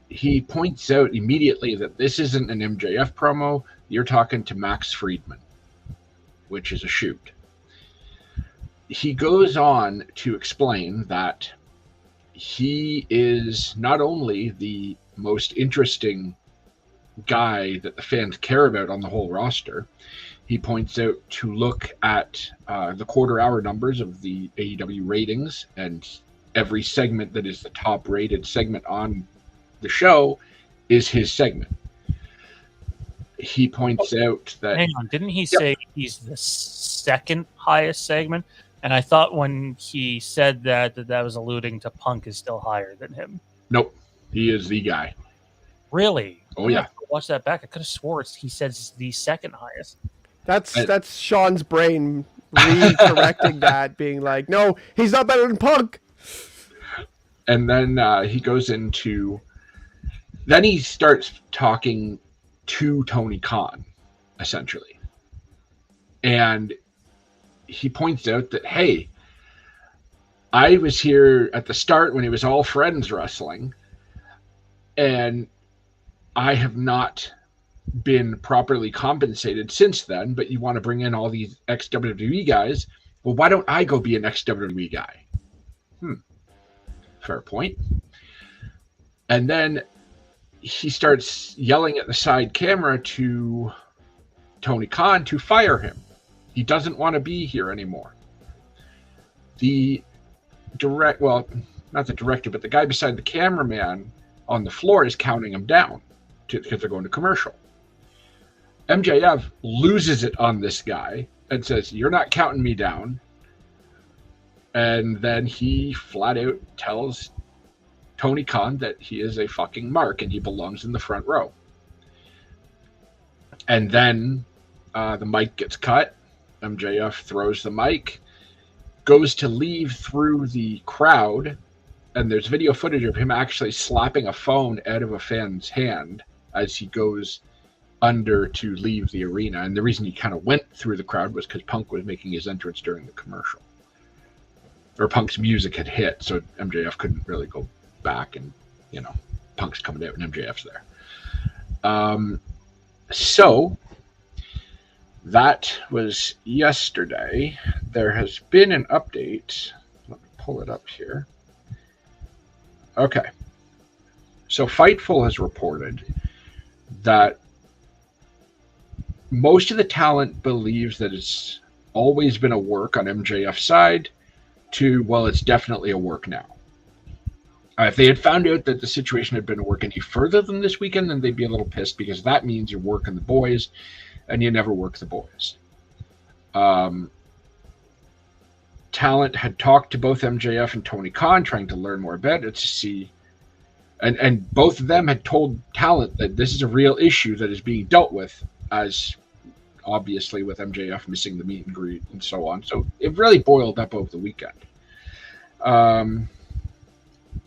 he points out immediately that this isn't an MJF promo. You're talking to Max Friedman, which is a shoot. He goes on to explain that he is not only the most interesting guy that the fans care about on the whole roster. He points out to look at the quarter-hour numbers of the AEW ratings, and every segment that is the top-rated segment on the show is his segment. He points out that... Hang on, didn't he say he's the second highest segment? And I thought when he said that was alluding to Punk is still higher than him. Nope, he is the guy. Really? Oh, yeah. Watch that back. I could have swore he says the second highest. That's Sean's brain redirecting that, being like, no, he's not better than Punk. And then he goes into... Then he starts talking to Tony Khan, essentially. And he points out that, hey, I was here at the start when it was all friends wrestling, and I have not been properly compensated since then, but you want to bring in all these ex-WWE guys. Well, why don't I go be an ex-WWE guy? Fair point. And then he starts yelling at the side camera to Tony Khan to fire him. He doesn't want to be here anymore. The not the director, but the guy beside the cameraman on the floor is counting him down because they're going to commercial. MJF loses it on this guy and says, "You're not counting me down." And then he flat out tells Tony Khan that he is a fucking mark and he belongs in the front row. And then the mic gets cut. MJF throws the mic, goes to leave through the crowd, and there's video footage of him actually slapping a phone out of a fan's hand as he goes under to leave the arena. And the reason he kind of went through the crowd was because Punk was making his entrance during the commercial. Or Punk's music had hit, so MJF couldn't really go back, and Punk's coming out and MJF's there. So that was yesterday. There has been an update. Let me pull it up here. Okay. So Fightful has reported that most of the talent believes that it's always been a work on MJF's side to, well, it's definitely a work now. If they had found out that the situation had been a work any further than this weekend, then they'd be a little pissed, because that means you're working the boys and you never work the boys. Talent had talked to both MJF and Tony Khan, trying to learn more about it to see, and both of them had told Talent that this is a real issue that is being dealt with, as obviously with MJF missing the meet and greet and so on. So it really boiled up over the weekend.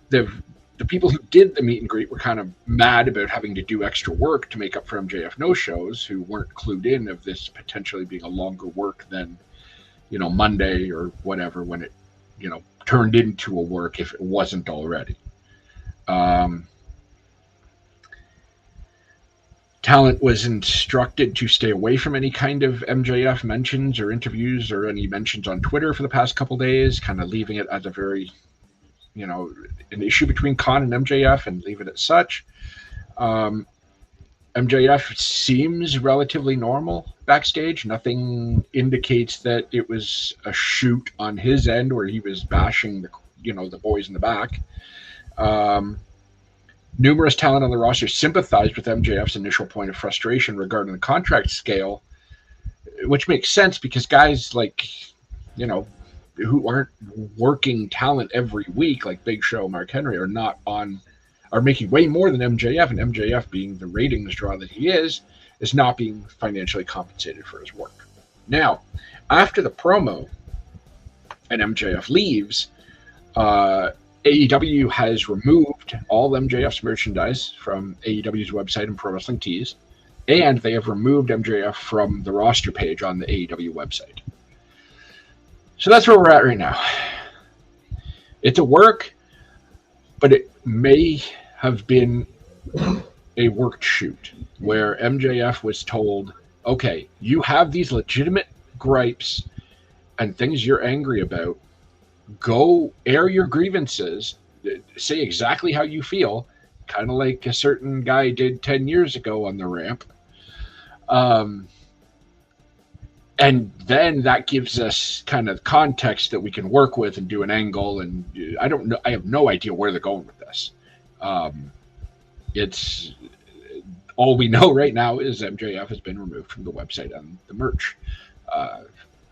The people who did the meet and greet were kind of mad about having to do extra work to make up for MJF no-shows, who weren't clued in of this potentially being a longer work than, Monday or whatever, when it, turned into a work if it wasn't already. Talent was instructed to stay away from any kind of MJF mentions or interviews or any mentions on Twitter for the past couple days, kind of leaving it as a very, an issue between Khan and MJF, and leave it as such. MJF seems relatively normal backstage. Nothing indicates that it was a shoot on his end where he was bashing the boys in the back. Numerous talent on the roster sympathized with MJF's initial point of frustration regarding the contract scale, which makes sense because guys like, who aren't working talent every week, like Big Show, Mark Henry, are making way more than MJF, and MJF, being the ratings draw that he is not being financially compensated for his work. Now, after the promo and MJF leaves, AEW has removed all MJF's merchandise from AEW's website and Pro Wrestling Tees, and they have removed MJF from the roster page on the AEW website. So that's where we're at right now. It's a work, but it may have been a worked shoot where MJF was told, okay, you have these legitimate gripes and things you're angry about. Go air your grievances, say exactly how you feel, kind of like a certain guy did 10 years ago on the ramp. And then that gives us kind of context that we can work with and do an angle. And I don't know. I have no idea where they're going with this. It's all we know right now is MJF has been removed from the website and the merch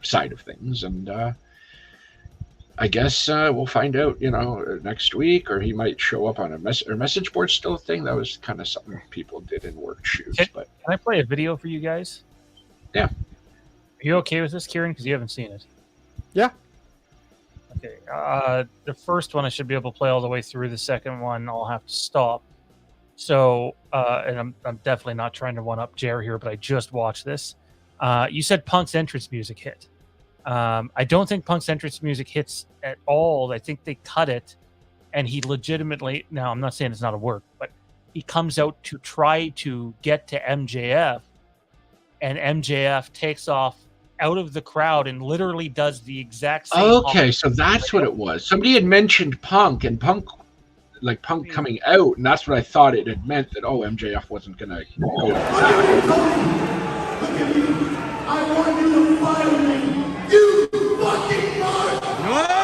side of things. And I guess we'll find out, next week, or he might show up on a message board. Still a thing. That was kind of something people did in work shoots. But can I play a video for you guys? Yeah. Are you okay with this, Kieran? Because you haven't seen it. Yeah. Okay. The first one I should be able to play all the way through. The second one I'll have to stop. So, and I'm definitely not trying to one-up Jer here, but I just watched this. You said Punk's entrance music hit. I don't think Punk's entrance music hits at all. I think they cut it, and he legitimately. Now, I'm not saying it's not a work, but he comes out to try to get to MJF, and MJF takes off out of the crowd and literally does the exact same. Okay, so that's what it was. Somebody had mentioned Punk and Punk coming out, and that's what I thought it had meant, that MJF wasn't gonna go. Look at me. I want you to fire me. You fucking mark! Whoa!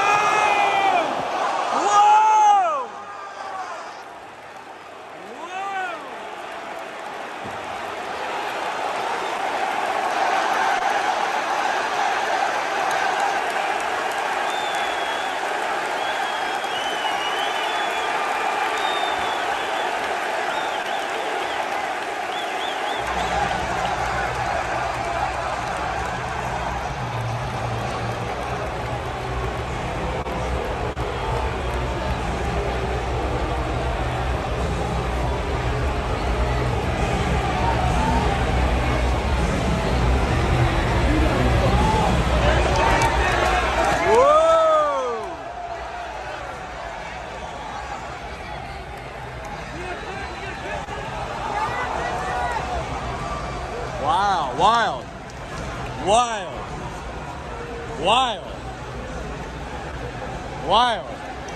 Wild.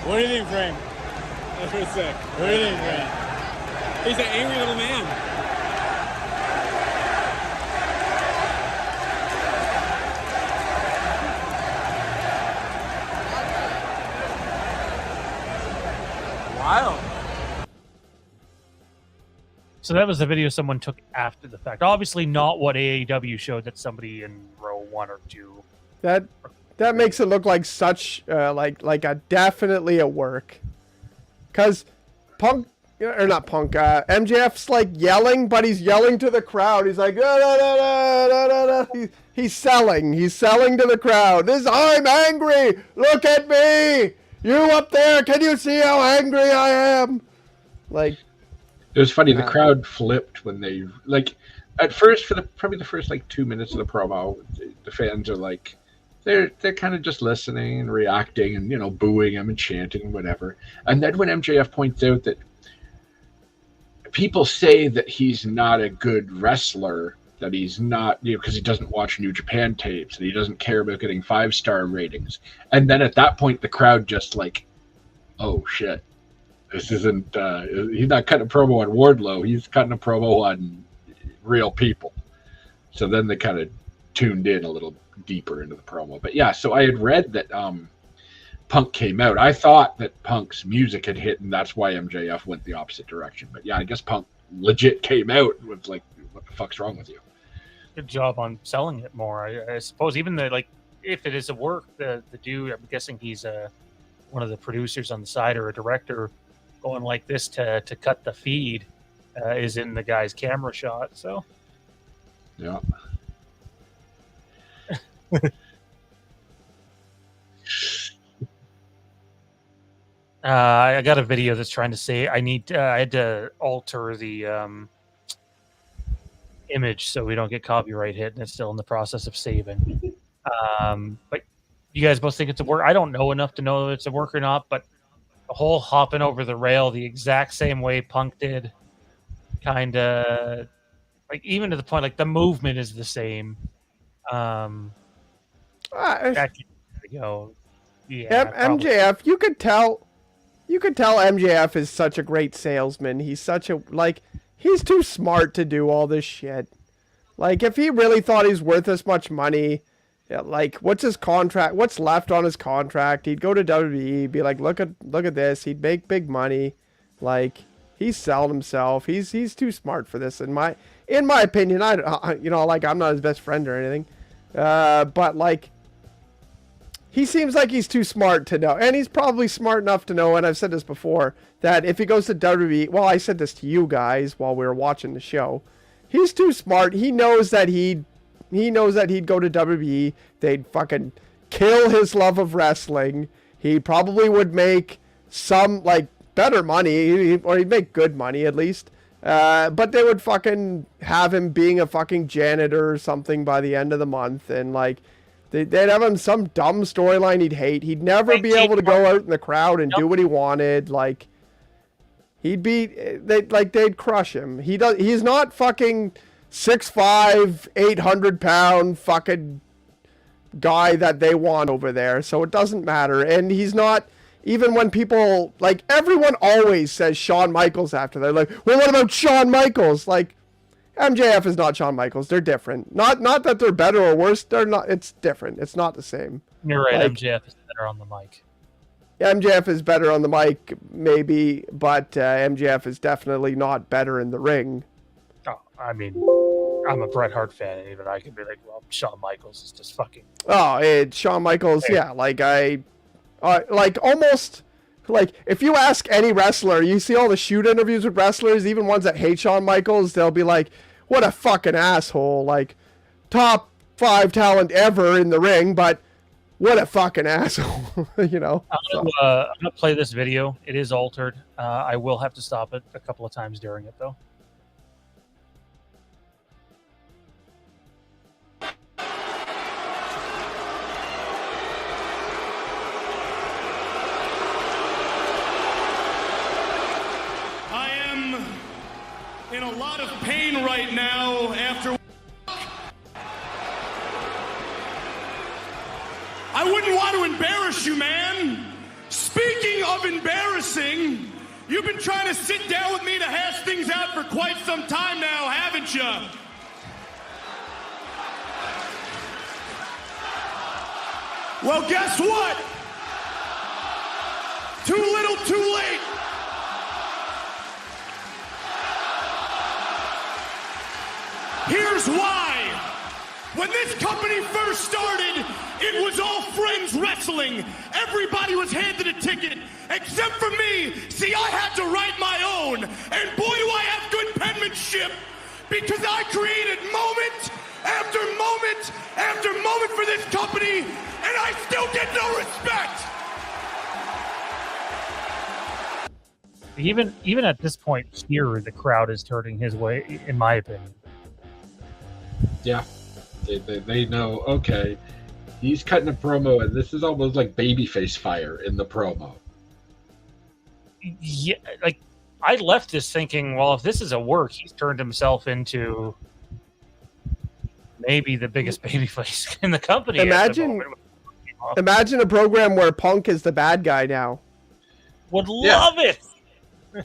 What do you think, Frank? That's pretty sick. What do you think, Frank? He's an angry little man. Wild. So that was the video someone took after the fact. Obviously not what AEW showed that somebody in row 1 or 2. That makes it look like such like a definitely a work, because Punk or not Punk, MJF's like yelling, but he's yelling to the crowd. He's like he's selling to the crowd. I'm angry. Look at me. You up there? Can you see how angry I am? Like, it was funny. The crowd flipped when they at first for probably the first 2 minutes of the promo. The fans are like. They're kind of just listening and reacting and booing him and chanting and whatever. And then when MJF points out that people say that he's not a good wrestler, that he's not because he doesn't watch New Japan tapes and he doesn't care about getting 5-star ratings. And then at that point the crowd just oh shit, this isn't he's not cutting a promo on Wardlow, he's cutting a promo on real people. So then they kind of tuned in a little deeper into the promo. But yeah, so I had read that Punk came out. I thought that Punk's music had hit, and that's why MJF went the opposite direction. But yeah, I guess Punk legit came out and was like, what the fuck's wrong with you? Good job on selling it more. I suppose even if it is a work, the dude, I'm guessing he's one of the producers on the side or a director going like this to cut the feed is in the guy's camera shot. So yeah. I got a video that's trying to say I had to alter the image so we don't get copyright hit, and it's still in the process of saving. But you guys both think it's a work. I don't know enough to know if it's a work or not, but the whole hopping over the rail the exact same way Punk did, kind of like even to the point like the movement is the same. That could go. Yeah, MJF, you could tell MJF is such a great salesman. He's such a he's too smart to do all this shit. Like if he really thought he's worth this much money, like what's his contract? What's left on his contract? He'd go to WWE, be like, look at this. He'd make big money. Like he's selling himself. He's too smart for this. In my opinion, I'm not his best friend or anything, but like. He seems like he's too smart to know, and he's probably smart enough to know, and I've said this before, that if he goes to WWE, well, I said this to you guys while we were watching the show, he's too smart. He knows that he'd go to WWE, they'd fucking kill his love of wrestling, he probably would make some, better money, or he'd make good money at least, but they would fucking have him being a fucking janitor or something by the end of the month, and, they'd have him some dumb storyline he'd hate. He'd never be able to go out in the crowd and do what he wanted. They'd crush him. He's not fucking 6'5", 800-pound fucking guy that they want over there. So it doesn't matter. And he's not, even when people, everyone always says Shawn Michaels after. They're like, well, what about Shawn Michaels? MJF is not Shawn Michaels. They're different. Not that they're better or worse. They're not. It's different. It's not the same. You're right. MJF is better on the mic. MJF is better on the mic, maybe, but MJF is definitely not better in the ring. Oh, I mean, I'm a Bret Hart fan, and even I could be like, well, Shawn Michaels is just fucking. Oh, it's Shawn Michaels. Hey. Yeah, almost. If you ask any wrestler, you see all the shoot interviews with wrestlers, even ones that hate Shawn Michaels, they'll be like, what a fucking asshole. Top 5 talent ever in the ring, but what a fucking asshole, I'm gonna play this video. It is altered. I will have to stop it a couple of times during it, though. In a lot of pain right now after I wouldn't want to embarrass you, man. Speaking of embarrassing, you've been trying to sit down with me to hash things out for quite some time now, haven't you? Well, guess what? Too little, too late. Here's why. When this company first started, it was all friends wrestling. Everybody was handed a ticket, except for me. See, I had to write my own. And boy, do I have good penmanship, because I created moment after moment after moment for this company, and I still get no respect. Even at this point here, the crowd is turning his way, in my opinion. Yeah, they know, okay, he's cutting a promo, and this is almost like babyface fire in the promo. Yeah, I left this thinking, well, if this is a work, he's turned himself into maybe the biggest babyface in the company. Imagine a program where Punk is the bad guy now. Would love it.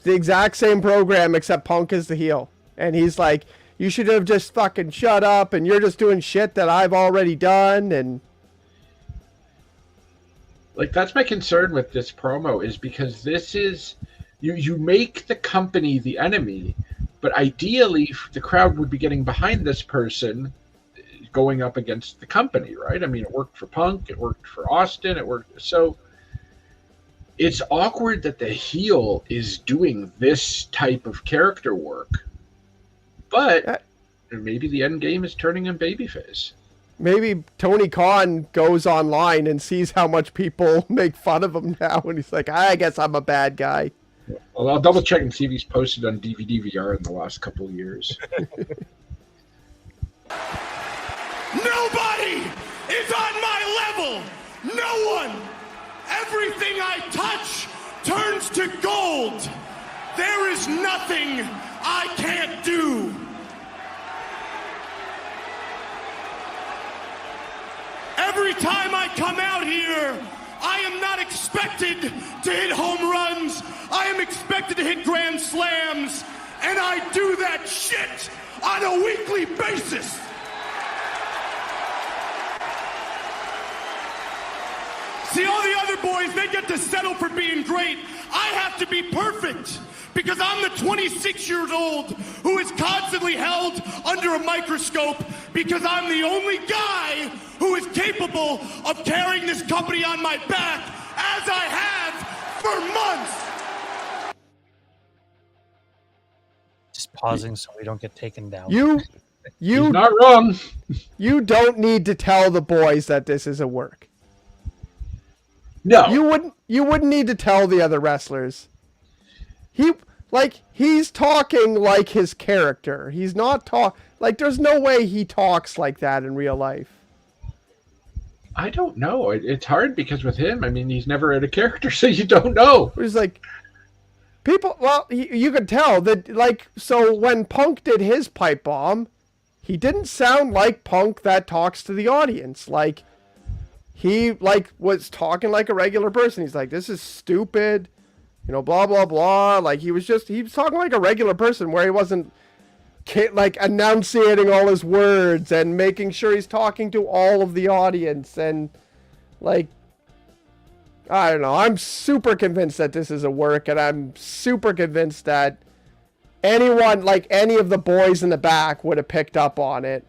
The exact same program, except Punk is the heel. And he's like, you should have just fucking shut up, and you're just doing shit that I've already done, and like that's my concern with this promo is because this is you make the company the enemy, but ideally the crowd would be getting behind this person going up against the company, right? I mean, it worked for Punk, it worked for Austin, it worked. So it's awkward that the heel is doing this type of character work, but maybe the end game is turning him babyface. maybe Tony Khan goes online and sees how much people make fun of him now, and he's like, I guess I'm a bad guy. Well, I'll double check and see if he's posted on DVD VR in the last couple of years. Nobody is on my level. No one. Everything I touch turns to gold. There is nothing I can't do. Every time I come out here, I am not expected to hit home runs. I am expected to hit grand slams. And I do that shit on a weekly basis. See, all the other boys, they get to settle for being great. I have to be perfect because I'm the 26-year-old who is constantly held under a microscope because I'm the only guy who is capable of carrying this company on my back as I have for months. Just pausing so we don't get taken down. He's not wrong. You don't need to tell the boys that this is a work. No. You wouldn't need to tell the other wrestlers. He's talking like his character. He's not like there's no way he talks like that in real life. I don't know. It's hard because with him, I mean, he's never had a character, so you don't know. He's like people. Well, you could tell that. Like, so when Punk did his pipe bomb, he didn't sound like Punk that talks to the audience. Like, he was talking like a regular person. He's like, "This is stupid," blah blah blah. Like he was talking like a regular person, where he wasn't like enunciating all his words and making sure he's talking to all of the audience. And like, I don't know. I'm super convinced that this is a work, and I'm super convinced that anyone, like any of the boys in the back, would have picked up on it.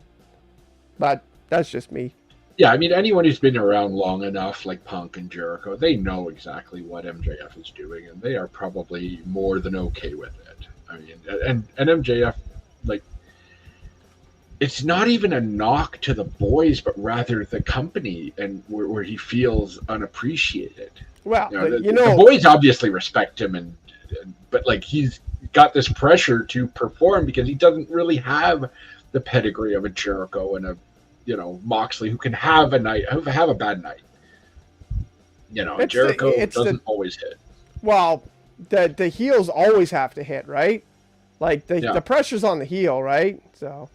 But that's just me. Yeah, I mean, anyone who's been around long enough, like Punk and Jericho, they know exactly what MJF is doing, and they are probably more than okay with it. I mean, and MJF, like, it's not even a knock to the boys, but rather the company, and where he feels unappreciated. Well, the boys obviously respect him, but like he's got this pressure to perform because he doesn't really have the pedigree of a Jericho and a Moxley, who can have a bad night. Jericho doesn't always hit. Well, the heels always have to hit, right? Like the pressure's on the heel, right? So.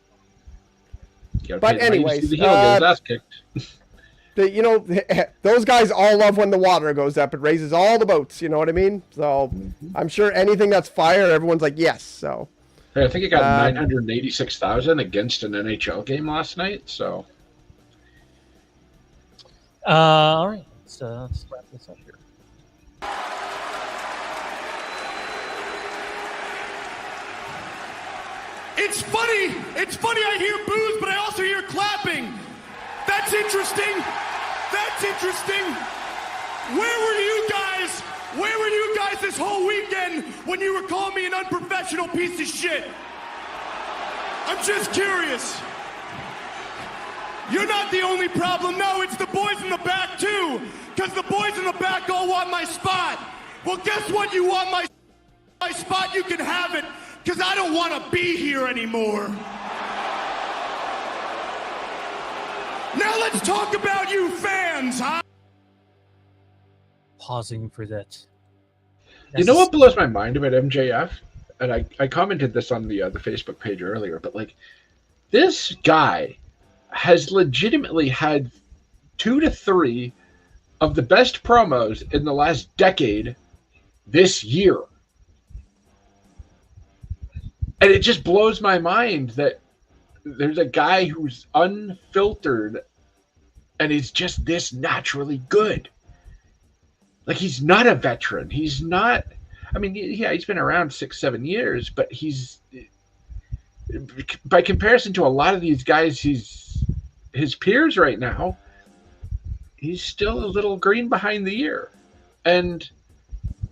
But anyways, the heel gets his ass kicked. Those guys all love when the water goes up. It raises all the boats. You know what I mean? So I'm sure anything that's fire, everyone's like, yes. So. I think it got 986,000 against an NHL game last night. So, all right, let's wrap this up here. It's funny. I hear boos, but I also hear clapping. That's interesting. Where were you guys? Where were you guys this whole weekend when you were calling me an unprofessional piece of shit? I'm just curious. You're not the only problem. No, it's the boys in the back too. Because the boys in the back all want my spot. Well, guess what? You want my spot, you can have it. Because I don't want to be here anymore. Now let's talk about you fans, huh? Pausing for that. You know what blows my mind about MJF? And I commented this on the Facebook page earlier, but like, this guy has legitimately had 2 to 3 of the best promos in the last decade this year. And it just blows my mind that there's a guy who's unfiltered and is just this naturally good. Like, he's not a veteran. He's not. I mean, yeah, he's been around 6-7 years, but he's, by comparison to a lot of these guys, his peers right now, he's still a little green behind the ear, and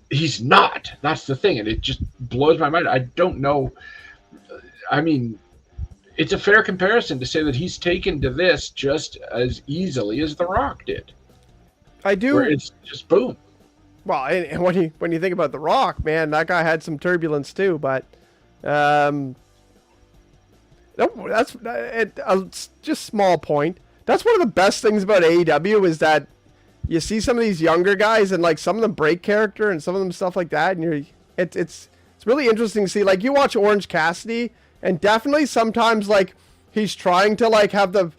he's not. That's the thing, and it just blows my mind. I don't know. I mean, it's a fair comparison to say that he's taken to this just as easily as The Rock did. I do. Where it's just boom. Well, and when you think about The Rock, man, that guy had some turbulence too. But no, that's just small point. That's one of the best things about AEW is that you see some of these younger guys and like some of them break character and some of them stuff like that, and it's really interesting to see. Like, you watch Orange Cassidy, and definitely sometimes like he's trying to like have the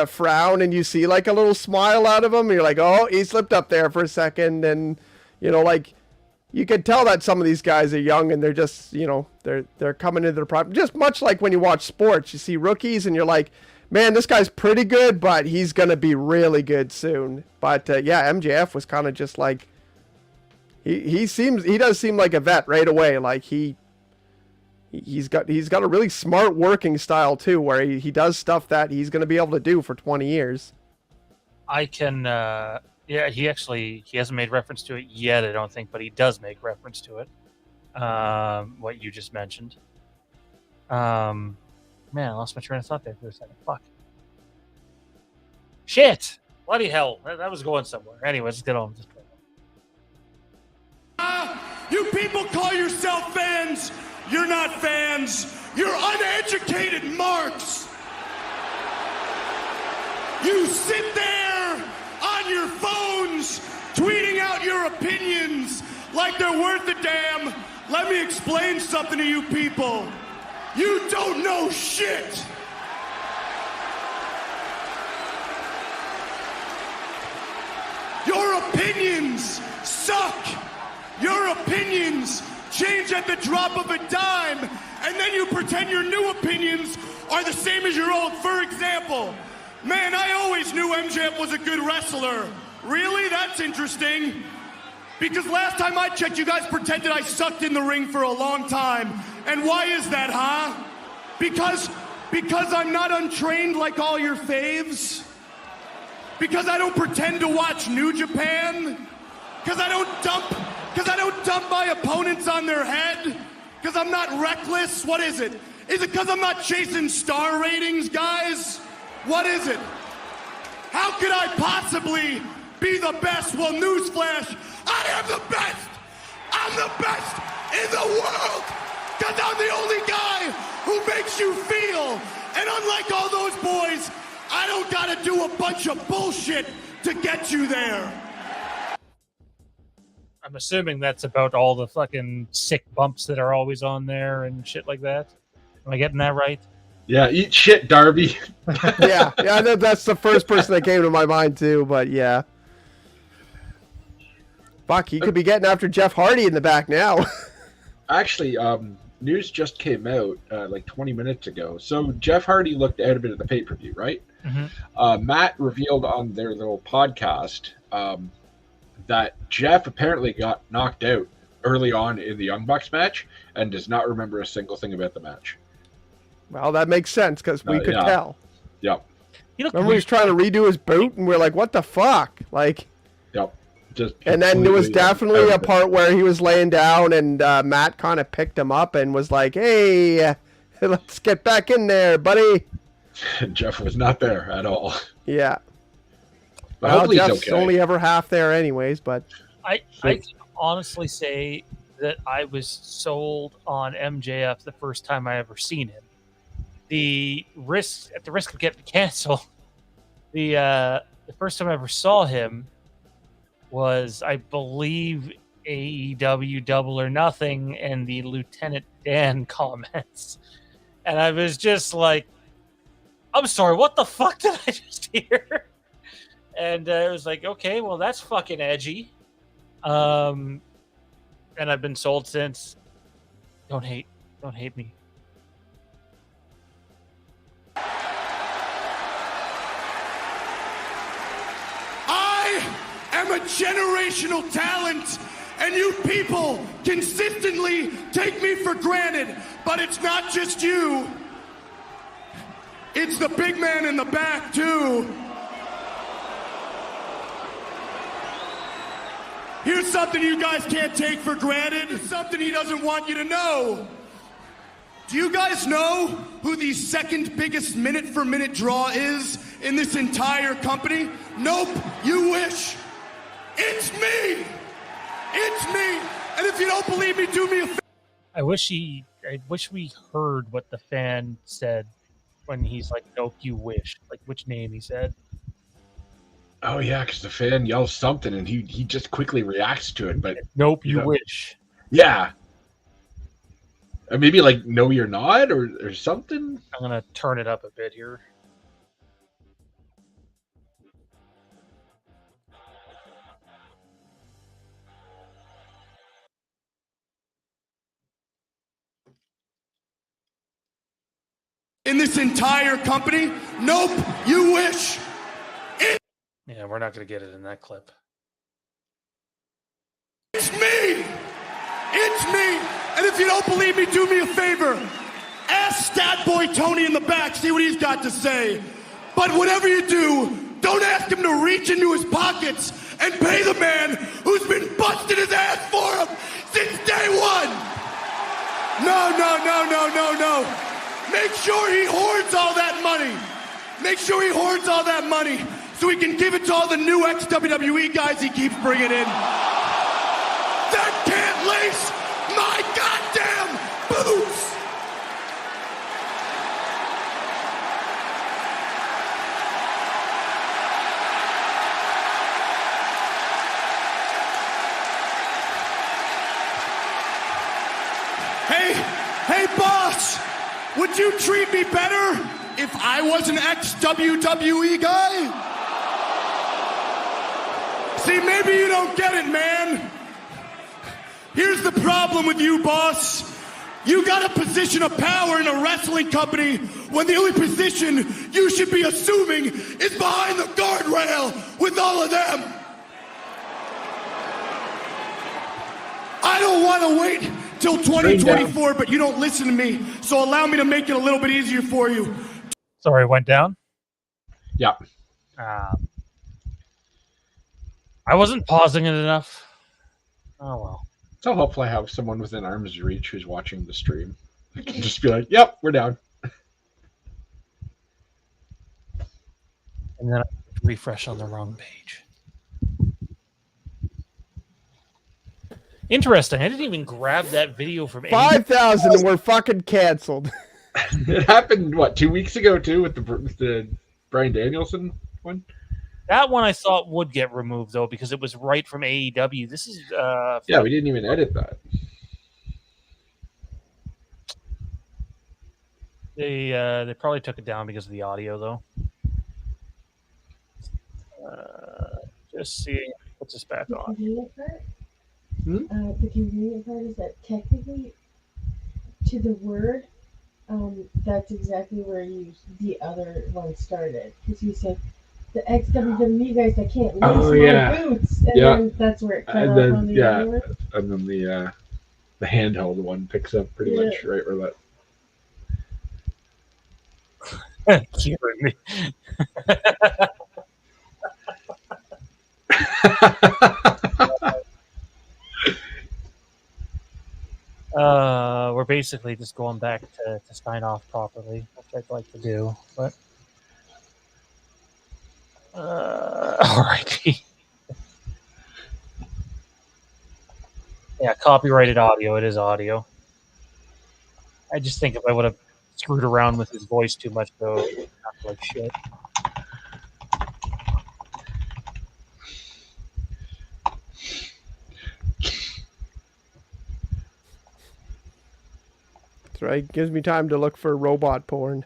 frown, and you see like a little smile out of him, and you're like, oh, he slipped up there for a second. And like you could tell that some of these guys are young and they're just, they're coming into their prime. Just much like when you watch sports, you see rookies and you're like, man, this guy's pretty good, but he's gonna be really good soon. But yeah, MJF was kind of just like, he does seem like a vet right away. Like he's got a really smart working style too, where he does stuff that he's going to be able to do for 20 years. I can, he hasn't made reference to it yet, I don't think, but he does make reference to it. What you just mentioned. Man, I lost my train of thought there for a second. Fuck. Shit! Bloody hell. That was going somewhere. Anyways, let's get on. You people call yourself fans. You're not fans. You're uneducated marks. You sit there on your phones tweeting out your opinions like they're worth a damn. Let me explain something to you people. You don't know shit. Your opinions suck. Your opinions change at the drop of a dime, and then you pretend your new opinions are the same as your old. For example, man, I always knew MJF was a good wrestler. Really? That's interesting. Because last time I checked, you guys pretended I sucked in the ring for a long time. And why is that, huh? Because I'm not untrained like all your faves? Because I don't pretend to watch New Japan? Because I don't dump my opponents on their head? Because I'm not reckless? What is it? Is it because I'm not chasing star ratings, guys? What is it? How could I possibly be the best? Well, newsflash, I am the best! I'm the best in the world! Because I'm the only guy who makes you feel. And unlike all those boys, I don't gotta do a bunch of bullshit to get you there. I'm assuming that's about all the fucking sick bumps that are always on there and shit like that. Am I getting that right? Yeah, eat shit, Darby. yeah, that's the first person that came to my mind too, but yeah. Fuck, he could be getting after Jeff Hardy in the back now. Actually, news just came out like 20 minutes ago. So Jeff Hardy looked out a bit of the pay-per-view, right? Mm-hmm. Matt revealed on their little podcast that Jeff apparently got knocked out early on in the Young Bucks match and does not remember a single thing about the match. Well, that makes sense because we could tell. Yep. Remember he was trying to redo his boot and we're like, what the fuck? Like, yep. And then there was definitely a part where he was laying down and Matt kind of picked him up and was like, hey, let's get back in there, buddy. Jeff was not there at all. Yeah. But well, Jeff's okay. only ever half there anyways, but... I can honestly say that I was sold on MJF the first time I ever seen him. At the risk of getting canceled, the first time I ever saw him was, I believe, AEW Double or Nothing and the Lieutenant Dan comments. And I was just like, I'm sorry, what the fuck did I just hear? And it was like, okay, well, that's fucking edgy. And I've been sold since. Don't hate me. generational talent, and you people consistently take me for granted. But it's not just you. It's the big man in the back, too. Here's something you guys can't take for granted. It's something he doesn't want you to know. Do you guys know who the second biggest minute-for-minute draw is in this entire company? Nope, you wish. It's me! It's me! And if you don't believe me, do me a favor. I wish we heard what the fan said when he's like, "Nope, you wish." Like which name he said. Oh yeah, because the fan yells something and he just quickly reacts to it. But "Nope, you wish." Yeah. Or maybe like "No, you're not" or something. I'm gonna turn it up a bit here. In this entire company? Nope, you wish. Yeah, we're not gonna get it in that clip. It's me! It's me! And if you don't believe me, do me a favor. Ask Stat Boy Tony in the back, see what he's got to say. But whatever you do, don't ask him to reach into his pockets and pay the man who's been busting his ass for him since day one. No. Make sure he hoards all that money. Make sure he hoards all that money so he can give it to all the new ex-WWE guys he keeps bringing in. That can't lace my goddamn boots! Hey, boss! Would you treat me better if I was an ex-WWE guy? See, maybe you don't get it, man. Here's the problem with you, boss. You got a position of power in a wrestling company when the only position you should be assuming is behind the guardrail with all of them. I don't want to wait till 2024, but you don't listen to me, so allow me to make it a little bit easier for you. Sorry, went down? Yeah. I wasn't pausing it enough. Oh, well. So hopefully I have someone within arm's reach who's watching the stream. I can just be like, yep, we're down. And then I refresh on the wrong page. Interesting. I didn't even grab that video from 5,000 and we're fucking canceled. It happened, what, 2 weeks ago, too, with the Bryan Danielson one? That one I thought would get removed, though, because it was right from AEW. This is... yeah, we didn't even edit that. They probably took it down because of the audio, though. Just seeing... What's this back on? The convenient part is that technically, to the word, that's exactly where the other one started. Because you said the ex-WWE guys that can't lace my boots, and then that's where it cut off on the other one. And then the handheld one picks up pretty much right where that. Killing me. We're basically just going back to sign off properly, which I'd like to do, but alrighty. Yeah, copyrighted audio. It is audio. I just think if I would have screwed around with his voice too much, though, it would sound like shit. That's right. Gives me time to look for robot porn.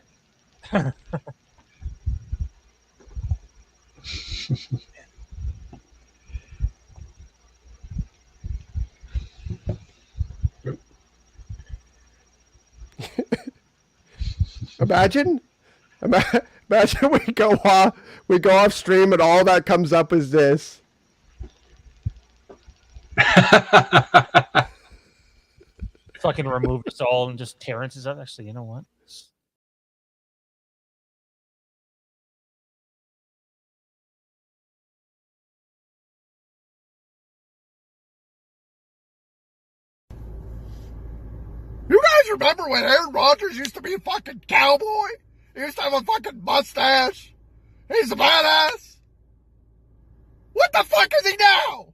Imagine we go off stream and all that comes up is this. Fucking removed us all, and just Terrence is up. Actually, you know what? You guys remember when Aaron Rodgers used to be a fucking cowboy? He used to have a fucking mustache. He's a badass. What the fuck is he now?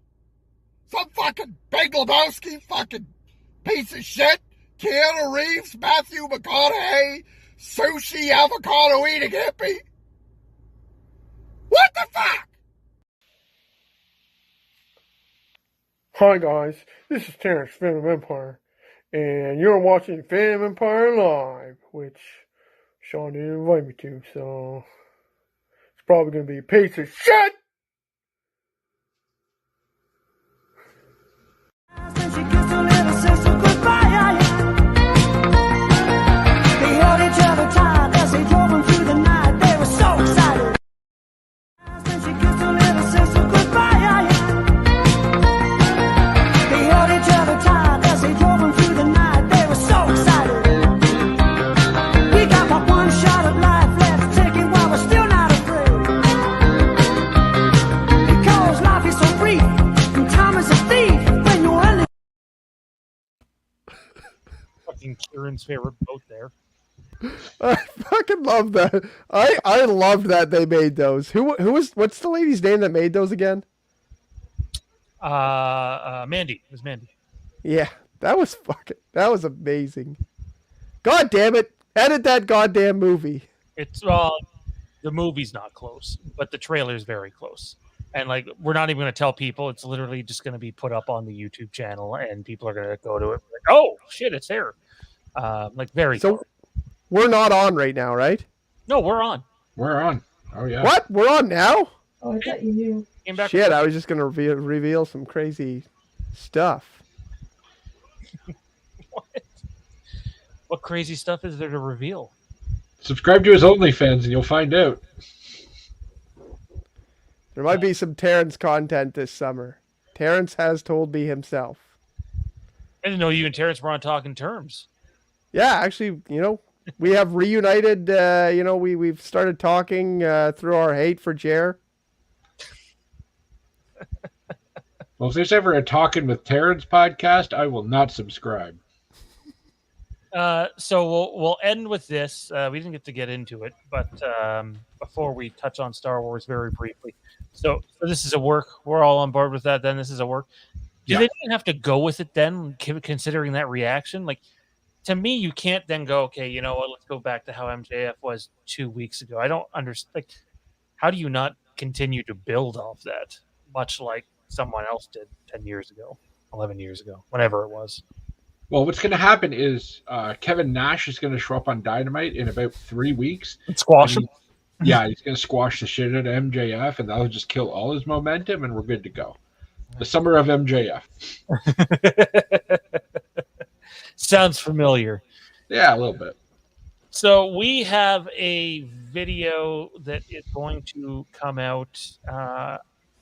Some fucking Big Lebowski fucking piece of shit? Keanu Reeves, Matthew McConaughey, sushi avocado eating hippie? What the fuck? Hi guys, this is Terrence, Phantom Empire, and you're watching Phantom Empire Live, which Sean didn't invite me to, so it's probably going to be a piece of shit! Kieran's favorite boat there. I fucking love that. I loved that they made those. What's the lady's name that made those again? Mandy. It was Mandy. Yeah, that was amazing. God damn it. Edit that goddamn movie. It's the movie's not close, but the trailer's very close. And like, we're not even going to tell people. It's literally just going to be put up on the YouTube channel, and people are going to go to it. Like, oh shit, it's there. Like very. So close. We're not on right now, right? No, we're on. We're on. Oh yeah. What? We're on now? Oh, I thought you knew. Came back Shit, I was just gonna reveal some crazy stuff. What crazy stuff is there to reveal? Subscribe to his OnlyFans and you'll find out. There might be some Terrence content this summer. Terrence has told me himself. I didn't know you and Terrence were on talking terms. Yeah, actually, we have reunited. We've started talking through our hate for Jer. Well, if there's ever a Talking with Terrence podcast, I will not subscribe. So we'll end with this. We didn't get into it, but before we touch on Star Wars very briefly. So this is a work. We're all on board with that. Then this is a work. Do they even have to go with it then, considering that reaction? Like, to me, you can't then go, okay, you know what? Let's go back to how MJF was 2 weeks ago. I don't understand. Like, how do you not continue to build off that, much like someone else did 10 years ago, 11 years ago, whatever it was? Well, what's going to happen is Kevin Nash is going to show up on Dynamite in about 3 weeks. And squash him? Yeah, he's going to squash the shit out of MJF, and that'll just kill all his momentum, and we're good to go. The summer of MJF. Sounds familiar. Yeah, a little bit. So we have a video that is going to come out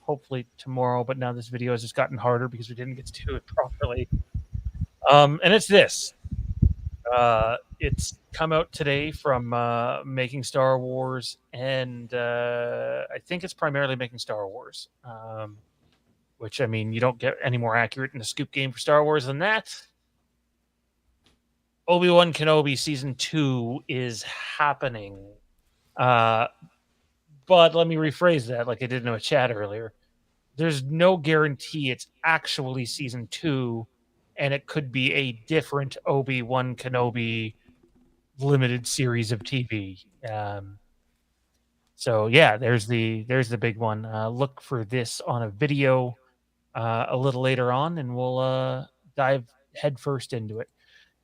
hopefully tomorrow, but now this video has just gotten harder because we didn't get to do it properly. And it's this. It's come out today from Making Star Wars, and I think it's primarily Making Star Wars. Which, I mean, you don't get any more accurate in a scoop game for Star Wars than that. Obi Wan Kenobi Season 2 is happening. But let me rephrase that like I did in a chat earlier. There's no guarantee it's actually Season 2, and it could be a different Obi Wan Kenobi limited series of TV. So, yeah, there's the big one. Look for this on a video a little later on, and we'll dive headfirst into it.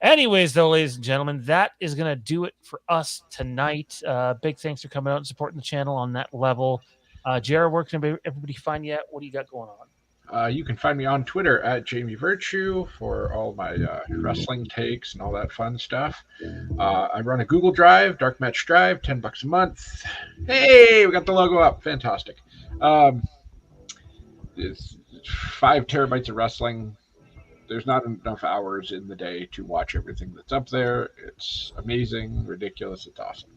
Anyways, though, ladies and gentlemen, that is going to do it for us tonight. Big thanks for coming out and supporting the channel on that level. Jared, where can everybody find you at? What do you got going on? You can find me on Twitter at Jamie Virtue for all my wrestling takes and all that fun stuff. I run a Google Drive, Dark Match Drive, $10 a month. Hey, we got the logo up. Fantastic. 5 terabytes of wrestling. There's not enough hours in the day to watch everything that's up there. It's amazing, ridiculous. It's awesome.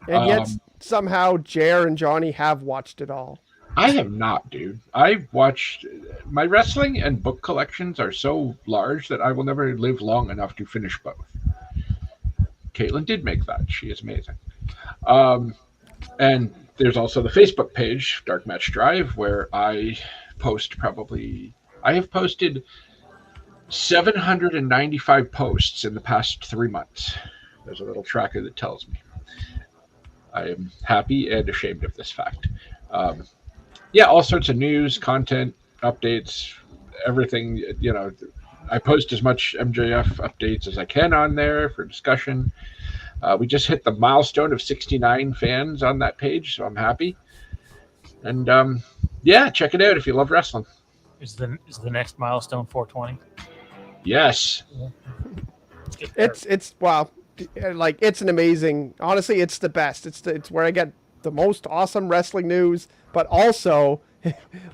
And yet somehow Jer and Johnny have watched it all. I have not, dude. I watched my wrestling and book collections are so large that I will never live long enough to finish both. Caitlin did make that. She is amazing. And there's also the Facebook page, Dark Match Drive, where I post I have posted 795 posts in the past 3 months. There's a little tracker that tells me. I am happy and ashamed of this fact. All sorts of news, content, updates, everything. I post as much MJF updates as I can on there for discussion. We just hit the milestone of 69 fans on that page, so I'm happy. And check it out if you love wrestling. Is the next milestone 420? Yes. It's wow. Like, it's an amazing, honestly, it's the best. It's where I get the most awesome wrestling news, but also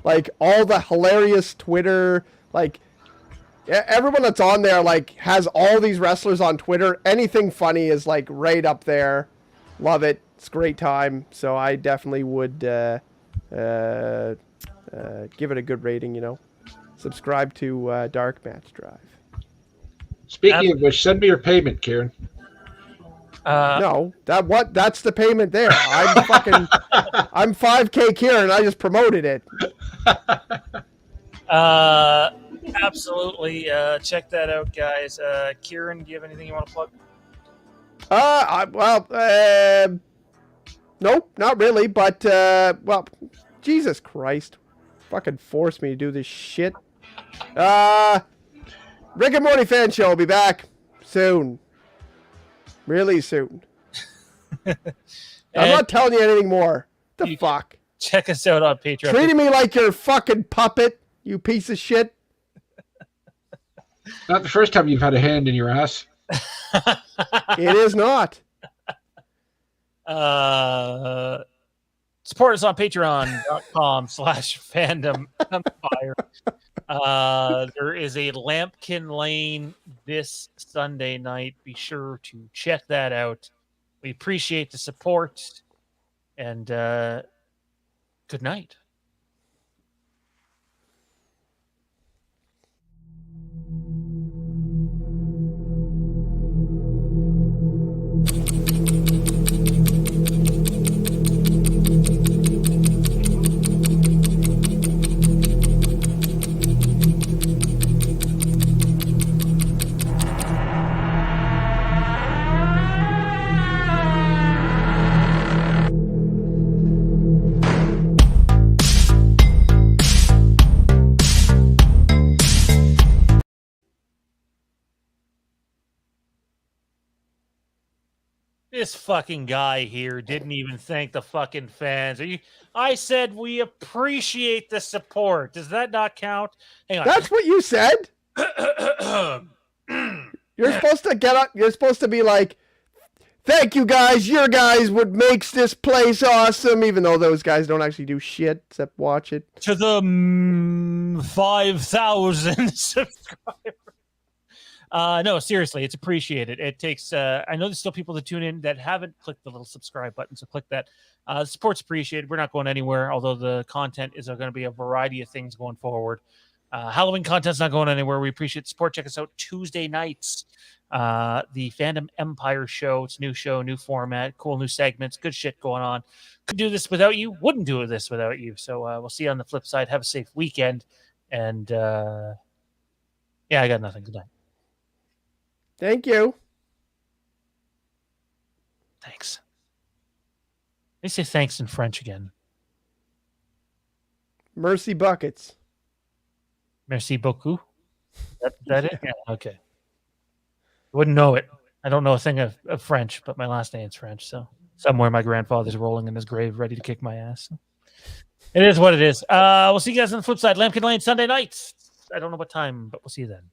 like all the hilarious Twitter, like everyone that's on there like has all these wrestlers on Twitter. Anything funny is like right up there. Love it. It's a great time. So I definitely would give it a good rating, Subscribe to Dark Match Drive. Speaking of which, send me your payment, Kieran. No, that's the payment there. I'm 5K Kieran. I just promoted it. Absolutely. Check that out, guys. Kieran, do you have anything you want to plug? Nope, not really. But Jesus Christ, fucking force me to do this shit. Rick and Morty fan show will be back soon. Really soon. I'm not telling you anything more. The fuck? Check us out on Patreon. Treating me like your fucking puppet, you piece of shit. Not the first time you've had a hand in your ass. It is not. Support us on patreon.com/fandomempire. There is a Lampkin Lane this Sunday night. Be sure to check that out. We appreciate the support, and good night. This fucking guy here didn't even thank the fucking fans. I said we appreciate the support. Does that not count? Hang on. That's what you said. You're supposed to get up. You're supposed to be like, thank you guys. Your guys what makes this place awesome, even though those guys don't actually do shit except watch it. To the 5,000 subscribers. No, seriously, it's appreciated. It takes, I know there's still people that tune in that haven't clicked the little subscribe button, so click that. Support's appreciated. We're not going anywhere, although the content is going to be a variety of things going forward. Halloween content's not going anywhere. We appreciate the support. Check us out Tuesday nights. The Fandom Empire show. It's a new show, new format, cool new segments, good shit going on. Could do this without you, wouldn't do this without you. So we'll see you on the flip side. Have a safe weekend. And I got nothing. Good night. Thank you. Thanks. They say thanks in French again. Mercy buckets. Merci beaucoup. That it? Yeah, okay. Wouldn't know it. I don't know a thing of French, but my last name's French, so somewhere my grandfather's rolling in his grave ready to kick my ass. It is what it is. We'll see you guys on the flip side. Lampkin Lane Sunday nights. I don't know what time, but we'll see you then.